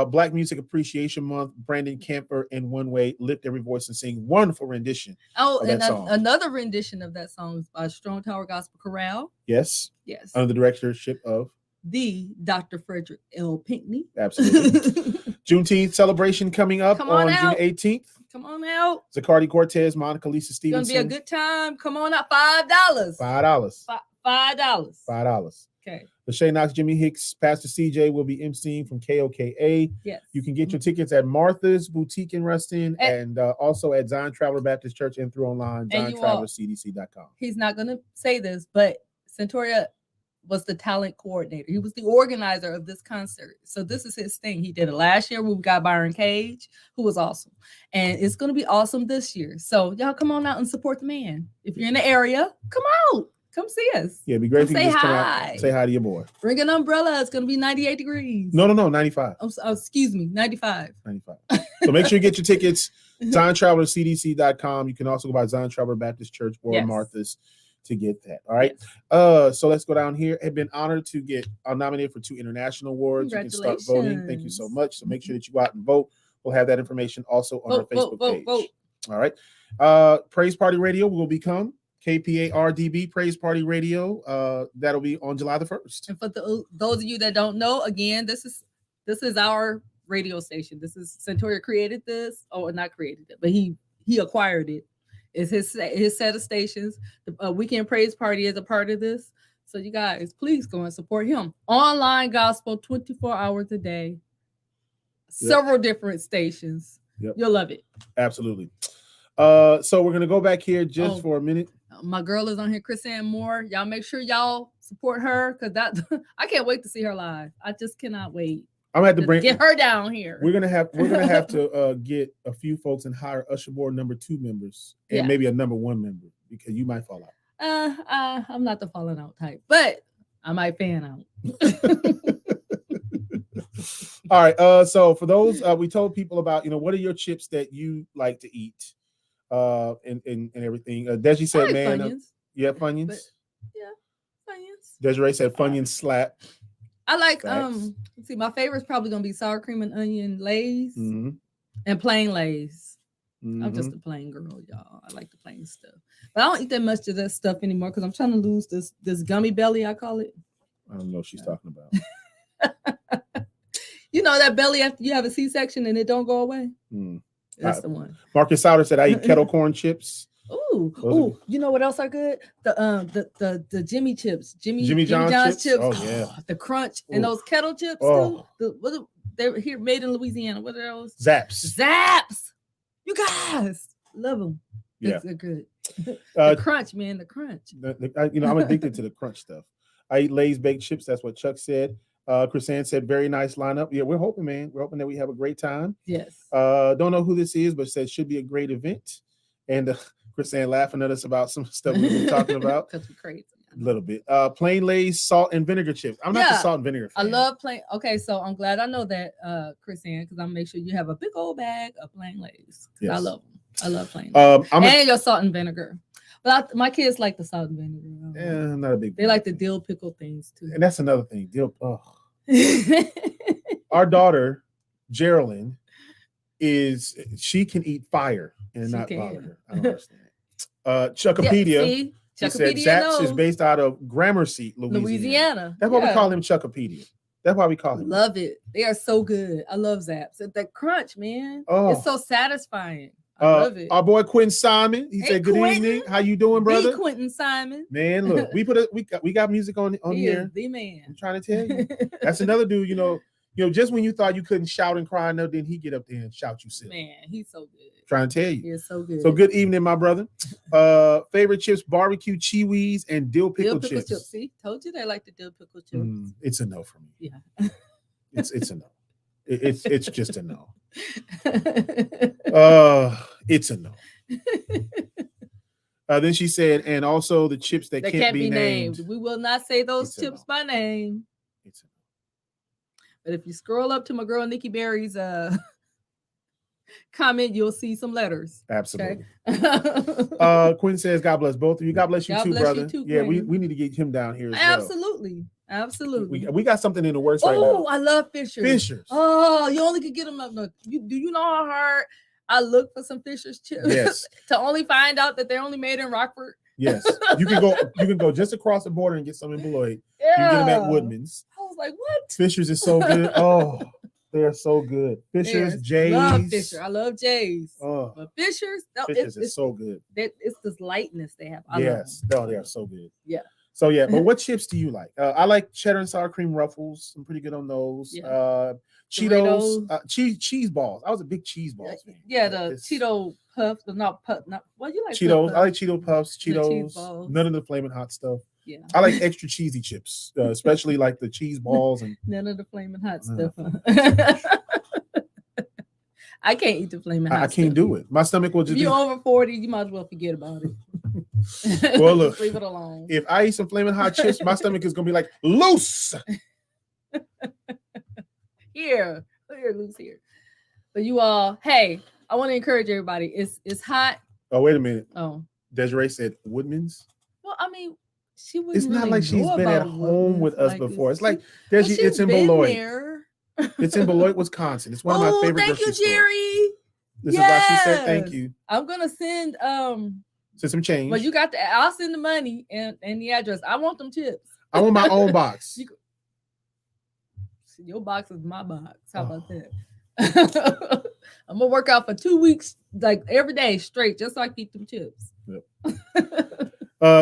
Black Music Appreciation Month, Brandon Camper and One Way, Lift Every Voice and Sing. Wonderful rendition. Oh, and another rendition of that song is by Strong Tower Gospel Chorale. Yes. Yes. Under the directorship of the Dr. Frederick L. Pinckney. Absolutely. Juneteenth celebration coming up on June 18th. Come on out. Zacardi Cortez, Monica Lisa It's Stevenson. gonna be a good time. Come on out. $5. $5. $5. Okay. Lachey Knox, Jimmy Hicks, Pastor CJ will be emceeing from KOKA. Yes. You can get your tickets at Martha's Boutique in Ruston and also at Zion Traveler Baptist Church and through online, ZionTravelerCDC.com. He's not going to say this, but Centoria was the talent coordinator. He was the organizer of this concert. So this is his thing. He did it last year. We got Byron Cage, who was awesome. And it's going to be awesome this year. So y'all come on out and support the man. If you're in the area, come out. Come see us. Yeah, it'd be great if you can just come out, say hi to your boy. Bring an umbrella. It's going to be 98 degrees. No, 95. Excuse me, 95. 95. So make sure you get your tickets, ZionTravelerCDC.com. You can also go by Zion Traveler Baptist Church or Martha's to get that. All right. Yes. So let's go down here. I've been honored to get nominated for 2 international awards. You can start voting. Thank you so much. So make sure that you go out and vote. We'll have that information also on our Facebook page. Vote. All right. Praise Party Radio will become KPARDB Praise Party Radio. That'll be on July the 1st. And for those of you that don't know, again, this is our radio station. This is Centoria created this. Oh, not created it, but he acquired it. It's his set of stations. The Weekend Praise Party is a part of this. So you guys, please go and support him. Online gospel, 24 hours a day. Several different stations. Yep. You'll love it. Absolutely. So we're gonna go back here just for a minute. My girl is on here, Chris-Ann Moore. Y'all make sure y'all support her because I can't wait to see her live. I just cannot wait. I'm gonna have to get her down here. We're gonna have to get a few folks and hire Usher Board number 2 members and maybe a number 1 member because you might fall out. I'm not the falling out type, but I might fan out. All right. So for those, we told people about, what are your chips that you like to eat, and everything. Deji said, man, Funyuns. You have Funyuns? Funyuns. Desiree said Funyuns slap. I like, let's see, my favorite is probably going to be sour cream and onion Lay's and plain Lay's. I'm just a plain girl, y'all. I like the plain stuff. But I don't eat that much of that stuff anymore because I'm trying to lose this gummy belly, I call it. I don't know what she's talking about. You know that belly after you have a C-section and it don't go away? That's the one. Marcus Sauter said, I eat kettle corn chips. Ooh. You know what else are good? The Jimmy chips. Jimmy John's chips. Oh, yeah. The crunch. And those kettle chips too. They're here made in Louisiana. What are those? Zaps. You guys love them. Yeah. They're good. The crunch, man. The crunch. I'm addicted to the crunch stuff. I eat Lay's baked chips. That's what Chuck said. Chris-Ann said, very nice lineup. Yeah, we're hoping, man. We're hoping that we have a great time. Yes. Don't know who this is, but said should be a great event. And Chris-Ann laughing at us about some stuff we've been talking about. Because we're crazy. A little bit. Plain Lay's salt and vinegar chips. I'm not the salt and vinegar fan. I love plain. Okay, so I'm glad I know that, Chris-Ann, because I'm make sure you have a big old bag of plain Lay's. Yes. I love them. I love plain Lay's. And your salt and vinegar. But my kids like the salt and vinegar. Yeah, I'm not a big They like the dill pickle things too. And that's another thing. Our daughter, Geraldine, she can eat fire and not bother her. I don't understand. Chuckopedia. He said Zaps is based out of Gramercy, Louisiana. That's why we call him Chuckopedia. That's why we call him. Love it. They are so good. I love Zaps. That crunch, man. It's so satisfying. I love it. Our boy Quentin Simon. He said, "Good evening. How you doing, brother?" Hey, Quentin Simon. Man, look, we got music on here. The man. I'm trying to tell you. That's another dude. Just when you thought you couldn't shout and cry, no, then he get up there and shout you silly. Man, he's so good. Trying to tell you. He's so good. So good evening, my brother. Favorite chips: barbecue chewies and dill pickle chips. See, told you they like the dill pickle chips. It's a no for me. Yeah. It's a no. It's just a no. It's a no. Then she said, and also the chips that can't be named. We will not say those chips by name. It's a no. But if you scroll up to my girl Nikki Berry's comment, you'll see some letters. Absolutely. Okay? Quinn says, God bless both of you. God bless you too, brother. You too, yeah, we need to get him down here as Absolutely. Well. Absolutely. We got something in the works right now. Oh, I love Fishers. Oh, you only could get them up. Do you know how hard I look for some Fishers chips? Yes. To only find out that they're only made in Rockford. Yes. You can go just across the border and get some in Beloit. Yeah. You can get them at Woodman's. I was was like, what? Fishers is so good. Oh, they are so good. Fishers, Yes, Jay's. love Fisher. I love Jay's. Oh, But Fishers, no, Fishers is so good. It's this lightness they have. I Yes, love no, they are so good. Yeah. So yeah, but what chips do you like? I like cheddar and sour cream ruffles. I'm pretty good on those. Yeah. Cheetos, cheese balls. I was a big cheese balls fan. Yeah, the Cheeto puffs, but not well, you like Cheetos. puff I like Cheeto puffs, Cheetos. balls. None of the flaming hot stuff. Yeah. I like extra cheesy chips, especially like the cheese balls and none of the flaming hot stuff. I can't eat the flaming hot I can't do it. My stomach will just if you're over 40, you might as well forget about it. Well, look, leave it alone. If I eat some flaming hot chips, my stomach is gonna be like loose. Here, loose here. But you all, hey, I want to encourage everybody. It's hot. Oh, wait a minute. Oh, Desiree said Woodman's. Well, I mean, she was. It's not like she's been at home with us before. It's like it's in Beloit. It's in Beloit, Wisconsin. It's one of my favorite. Thank you, Jerry. This is why she said thank you. I'm gonna send some change. Well, you got I'll send the money and the address. I want them chips. I want my own box. Your box is my box. How about that? I'm gonna work out for 2 weeks, like every day straight, just so I keep them chips. Yep.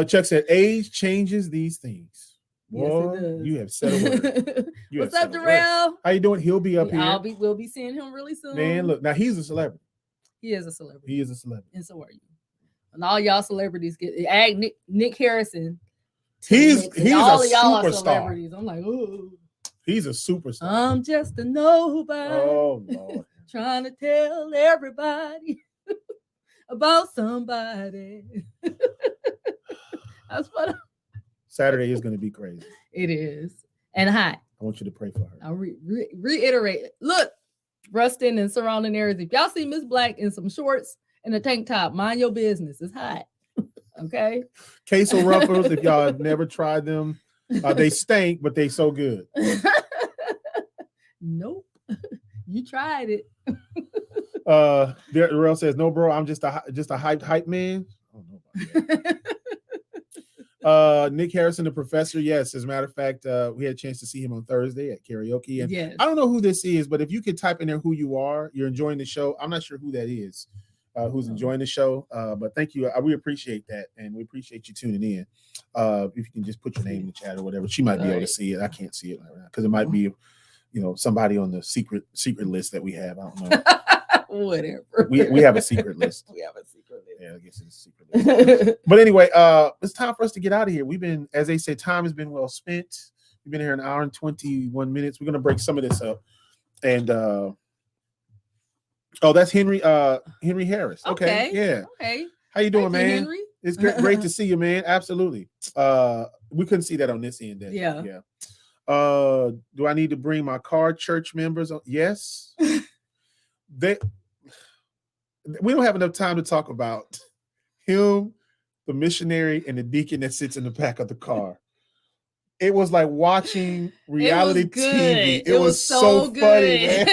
Chuck said age changes these things. Well, yes, it does. You have said a word. What's up, Darrell? How you doing? He'll be up here. We'll be seeing him really soon. Man, look, now he's a celebrity. He is a celebrity. He is a celebrity. And so are you. And all y'all celebrities get Nick Harrison. He's all a superstar. I'm like, ooh. He's a superstar. I'm just a nobody. Oh Lord. Trying to tell everybody about somebody. That's what Saturday is going to be crazy. It is. And hot. I want you to pray for her. I'll reiterate. Look, Rustin and surrounding areas. If y'all see Miss Black in some shorts and a tank top, mind your business. It's hot. Okay. Queso Ruffles, if y'all have never tried them, they stink, but they so good. Nope. You tried it. Darrell says, no, bro, I'm just a hype man. I don't know about that. Nick Harrison, the professor. Yes, as a matter of fact, we had a chance to see him on Thursday at karaoke. And yes. I don't know who this is, but if you could type in there who you are, you're enjoying the show. I'm not sure who that is, who's enjoying the show. But thank you. We appreciate that. And we appreciate you tuning in. If you can just put your name in the chat or whatever, she might be able to see it. I can't see it right now because it might be, somebody on the secret list that we have. I don't know. Whatever. We have a secret list. We have a secret list. Yeah, I guess it's a secret list. But anyway, it's time for us to get out of here. We've been, as they say, time has been well spent. We've been here an hour and 21 minutes. We're gonna break some of this up. And that's Henry Harris. Okay. Yeah. Okay. How you doing, man? Henry? It's great to see you, man. Absolutely. We couldn't see that on this end. Yeah. Yeah. Do I need to bring my card church members? Yes. We don't have enough time to talk about him, the missionary, and the deacon that sits in the back of the car. It was like watching reality TV. It was so funny, man.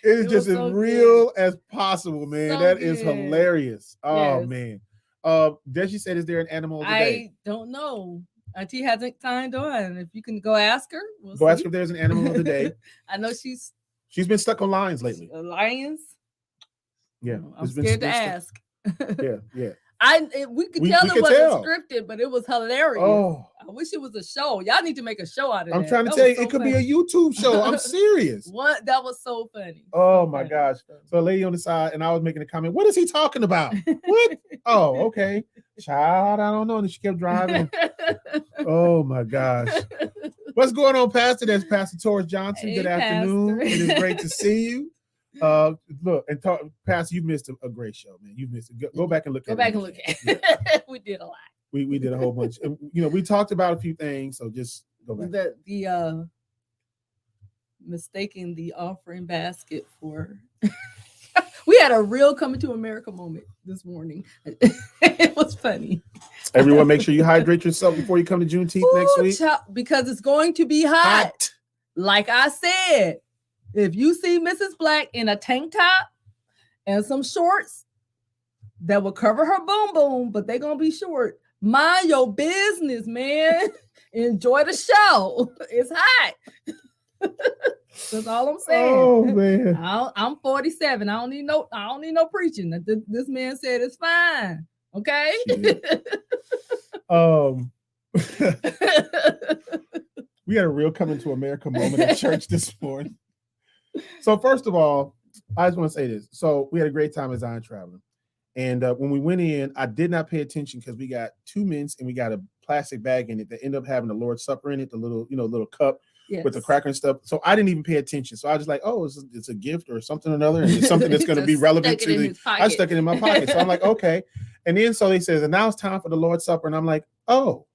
It's just as real as possible, man. That is hilarious. Oh, man. Deji said, is there an animal of the day? I don't know. Auntie hasn't signed on. If you can go ask her. Ask her if there's an animal of the day. I know she's been stuck on lions lately. Lions? Yeah. I'm scared to ask. Yeah. We could tell it wasn't scripted, but it was hilarious. Oh. I wish it was a show. Y'all need to make a show out of I'm trying to tell you, it could be a YouTube show. I'm serious. What? That was so funny. Oh my gosh. So a lady on the side, and I was making a comment, what is he talking about? What? Oh, okay. Child, I don't know. And she kept driving. Oh my gosh. What's going on, Pastor? That's Pastor Torres Johnson. Hey, good afternoon. It is great to see you. Look, and Pastor, you missed a great show, man. You missed it. Go back and look. Go back and look at it. We did a lot. We did a whole bunch. And, we talked about a few things, so just go back. The mistaking the offering basket for. We had a real coming to America moment this morning. It was funny. Everyone, make sure you hydrate yourself before you come to Juneteenth next week. Because it's going to be hot. Like I said, if you see Mrs. Black in a tank top and some shorts that will cover her boom boom, but they're going to be short, Mind your business, man. Enjoy the show. It's hot. That's all I'm saying. Oh man. I'm 47. I don't need no preaching. This man said it's fine. Okay. We had a real coming to America moment at church this morning. So first of all, I just want to say this. So we had a great time as Zion traveling. And when we went in, I did not pay attention because we got 2 mints and we got a plastic bag in it that ended up having the Lord's Supper in it, the little cup with the cracker and stuff. So I didn't even pay attention. So I was just like, oh, it's a gift or something or another. And it's something that's going to be relevant to the. I stuck it in my pocket. So I'm like, okay. And then so he says, and now it's time for the Lord's Supper. And I'm like, oh,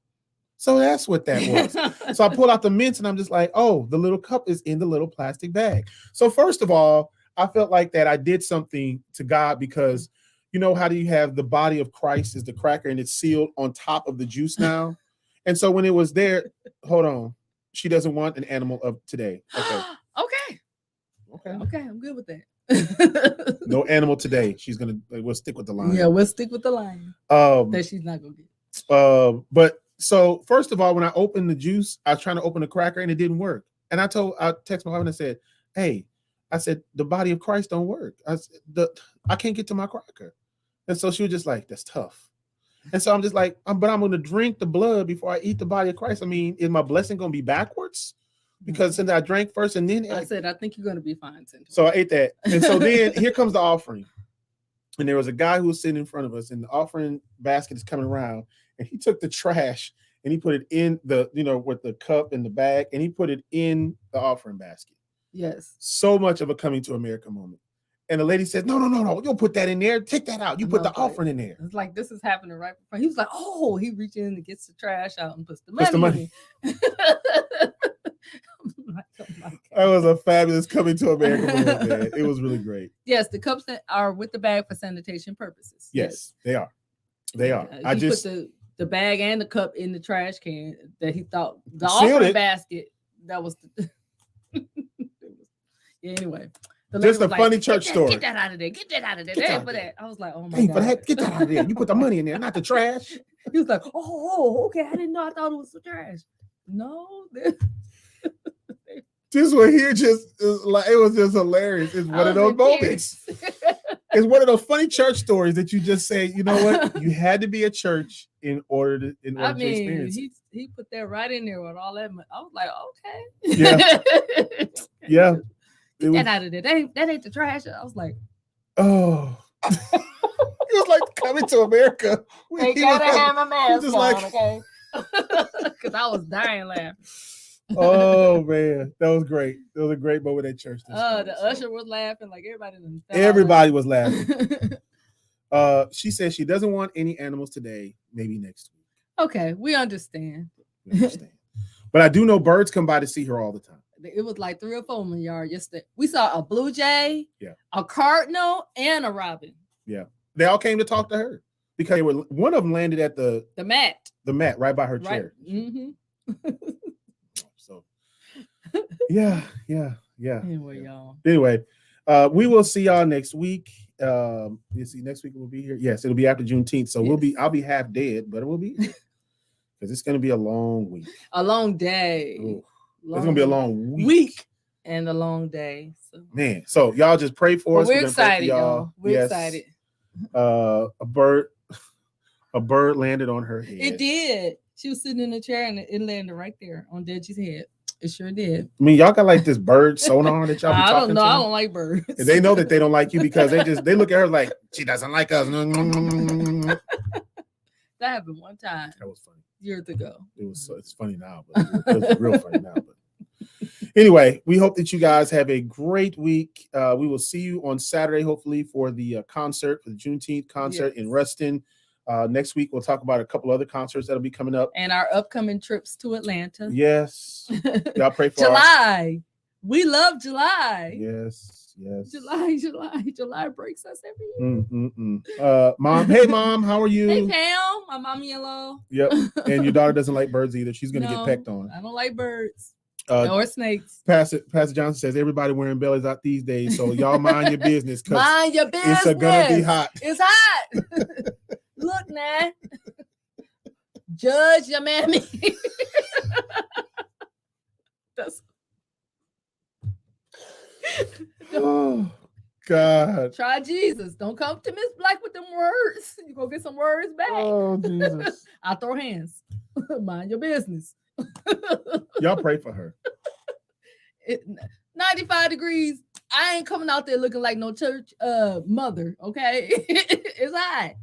so that's what that was. So I pull out the mints and I'm just like, oh, the little cup is in the little plastic bag. So first of all, I felt like that I did something to God because you know, how do you have the body of Christ is the cracker and it's sealed on top of the juice now? And so when it was there, hold on. She doesn't want an animal of today. Okay. Okay. I'm good with that. No animal today. We'll stick with the lion. Yeah, we'll stick with the lion. That she's not gonna get. But so first of all, when I opened the juice, I was trying to open the cracker and it didn't work. And I texted my wife and I said, hey, I said, the body of Christ don't work. I can't get to my cracker. And so she was just like, that's tough. And so I'm just like, but I'm going to drink the blood before I eat the body of Christ. I mean, is my blessing going to be backwards? Because since I drank first and then I said, I think you're going to be fine. So I ate that. And so then here comes the offering. And there was a guy who was sitting in front of us and the offering basket is coming around. And he took the trash and he put it in with the cup and the bag and he put it in the offering basket. Yes. So much of a coming to America moment. And the lady said, no, don't put that in there. Take that out. You put the offering in there. It's like this is happening right before. He was like, oh, he reaches in and gets the trash out and puts the money. In. That was a fabulous coming to America moment, man. It was really great. Yes, the cups that are with the bag for sanitation purposes. Yes. They are. They are. I just put the bag and the cup in the trash can that he thought the offering basket. That was anyway. Just a funny church story. Get that out of there. Get that out of there. For that. I was like, oh my God. Get that out of there. You put the money in there, not the trash. He was like, oh, okay. I didn't know. I thought it was the trash. No. This one here it was just hilarious. It's one of those moments. It's one of those funny church stories that you just say, you know what? You had to be at church in order to experience it. He put that right in there with all that money. I was like, okay. Yeah. Get that out of there. That ain't the trash. I was like, oh. It was like coming to America. They gotta have a mask on, okay? Because I was dying laughing. Oh man, that was great. It was a great moment at church. Usher was laughing, like everybody was laughing. She said she doesn't want any animals today, maybe next week. Okay, we understand. But I do know birds come by to see her all the time. It was like 3 or 4 in the yard yesterday. We saw a blue jay, a cardinal, and a robin. Yeah, they all came to talk to her because one of them landed at the mat right by her chair. Mm-hmm. So, yeah. Anyway, y'all. Anyway, we will see y'all next week. You see, next week we'll be here. Yes, it'll be after Juneteenth, so I'll be half dead, but it will be because it's going to be a long week, a long day. Ooh. It's going to be a long week and a long day. So. Man, so y'all just pray for us. We're excited, y'all. We're excited. A bird landed on her head. It did. She was sitting in a chair and it landed right there on Deji's head. It sure did. I mean, y'all got like this bird sonar that y'all be talking to. I don't know. I don't like birds. And they know that they don't like you because they look at her like she doesn't like us. That happened one time. That was funny. Years ago. It's funny now, but it's real funny now. But anyway, we hope that you guys have a great week. We will see you on Saturday, hopefully, for the concert, for the Juneteenth concert in Ruston. Next week, we'll talk about a couple other concerts that'll be coming up. And our upcoming trips to Atlanta. Yes. Y'all pray for July. We love July. Yes. July breaks us every year. Mom. Hey, Mom. How are you? Hey, Pam. My mommy-in-law. Yep. And your daughter doesn't like birds either. She's going to get pecked on. I don't like birds. Or snakes. Pastor Johnson says everybody wearing bellies out these days. So y'all mind your business. Mind your business. It's going to be hot. It's hot. Look, man. Judge your mammy. That's Oh God. Try Jesus. Don't come to Miss Black with them words. You go get some words back. Oh Jesus. I'll throw hands. Mind your business. Y'all pray for her. 95 degrees. I ain't coming out there looking like no church mother. Okay. It's hot.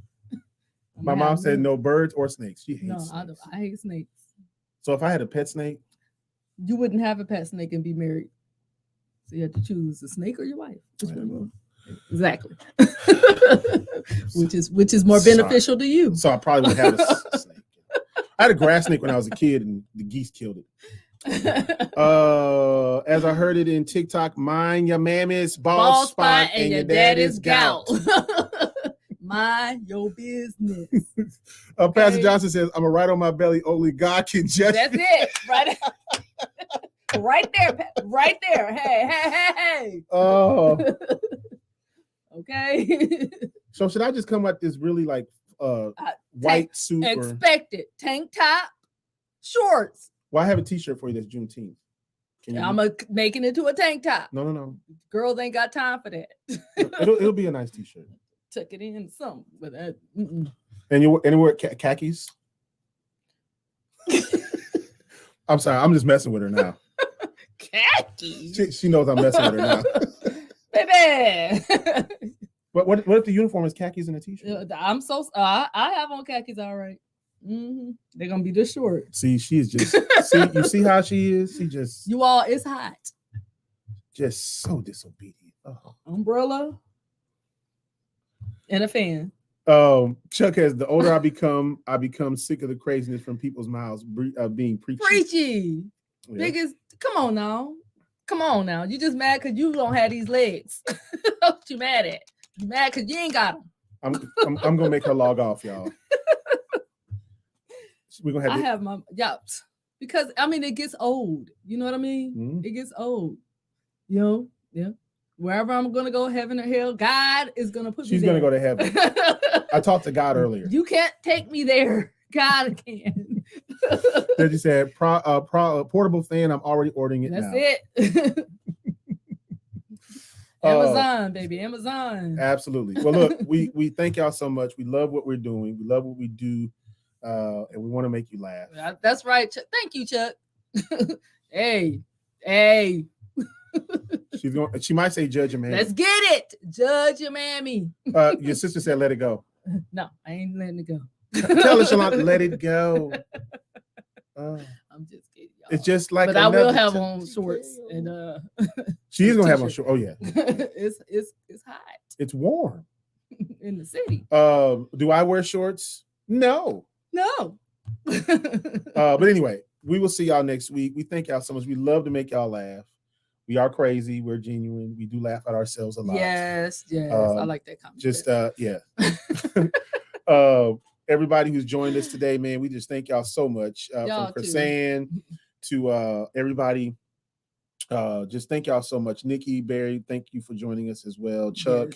My mom said no birds or snakes. She hates snakes. I hate snakes. So if I had a pet snake, you wouldn't have a pet snake and be married. So you have to choose a snake or your wife. Exactly. which is more beneficial to you. So I probably would have a snake. I had a grass snake when I was a kid and the geese killed it. As I heard it in TikTok, mind your mammy's bald spot and your daddy's gout. Mind your business. Pastor Johnson says, I'm a right on my belly, only God can judge. That's it. Right. Right there. Hey. Oh. Okay. So should I just come at this really like white suit? Expected. Tank top, shorts. Well, I have a t-shirt for you that's Juneteenth. I'm making it to a tank top. No. Girls ain't got time for that. It'll be a nice t-shirt. Tuck it in something, but that. And you wear khakis? I'm sorry, I'm just messing with her now. Khakis? She knows I'm messing with her now. Baby. But what if the uniform is khakis and a t-shirt? I have on khakis all right. Mm-hmm. They're gonna be this short. See, she is just you see how she is? She just it's hot. Just so disobedient. Oh. Umbrella and a fan. Chuck has, the older I become sick of the craziness from people's mouths being preachy. Preachy. Yeah. Biggest, come on now. You just mad because you don't have these legs. What you mad at? You mad because you ain't got them. I'm gonna make her log off, y'all. We're gonna have because I mean it gets old. You know what I mean? Mm-hmm. It gets old. Yeah. Wherever I'm gonna go, heaven or hell, God is gonna put me there. She's gonna go to heaven. I talked to God earlier. You can't take me there. God can. Then you said portable fan. I'm already ordering it. That's it. Amazon, baby, Amazon. Absolutely. Well, look, we thank y'all so much. We love what we're doing. We love what we do, and we want to make you laugh. That's right. Thank you, Chuck. Hey. She might say judge your mammy. Let's get it. Judge your mammy. Your sister said let it go. No, I ain't letting it go. Tell her, Shalon, let it go. I'm just kidding, y'all. It's just like, but I will have on shorts and she's gonna have on shorts. Oh yeah. It's hot. It's warm in the city. Do I wear shorts? No. But anyway, we will see y'all next week. We thank y'all so much. We love to make y'all laugh. We are crazy. We're genuine. We do laugh at ourselves a lot. Yes. I like that comment. Just yeah. Everybody who's joined us today, man, we just thank y'all so much. From Chrisanne to everybody. Just thank y'all so much. Nikki Berry, thank you for joining us as well. Chuck,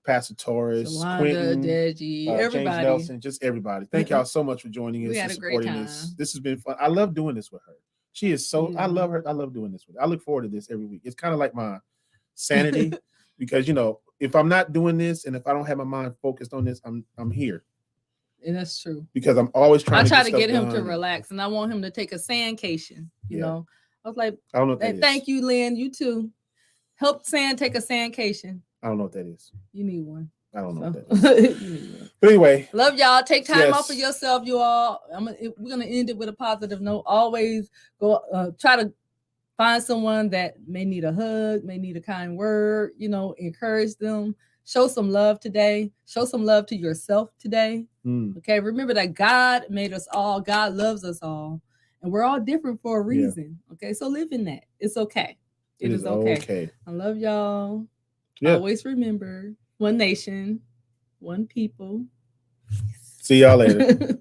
Pastor Torres, Shalonda, Quentin, Deji, everybody. James Nelson, just everybody. Thank y'all so much for joining us. We had a great time. This has been fun. I love doing this with her. She is so, I love her. I love doing this with her. I look forward to this every week. It's kind of like my sanity because, if I'm not doing this and if I don't have my mind focused on this, I'm here. And that's true. Because I'm always trying to get him to relax and I want him to take a sandcation, you know. I was like, I don't know what that is. Thank you, Lynn. You too. Help Sand take a sandcation. I don't know what that is. You need one. I don't know what that is. You need one. But anyway. Love y'all. Take time off for yourself, you all. We're going to end it with a positive note. Always go try to find someone that may need a hug, may need a kind word, encourage them. Show some love today. Show some love to yourself today. Okay. Remember that God made us all. God loves us all. And we're all different for a reason. Yeah. Okay. So live in that. It's okay. It is okay. I love y'all. Yeah. Always remember, one nation, one people. See y'all later.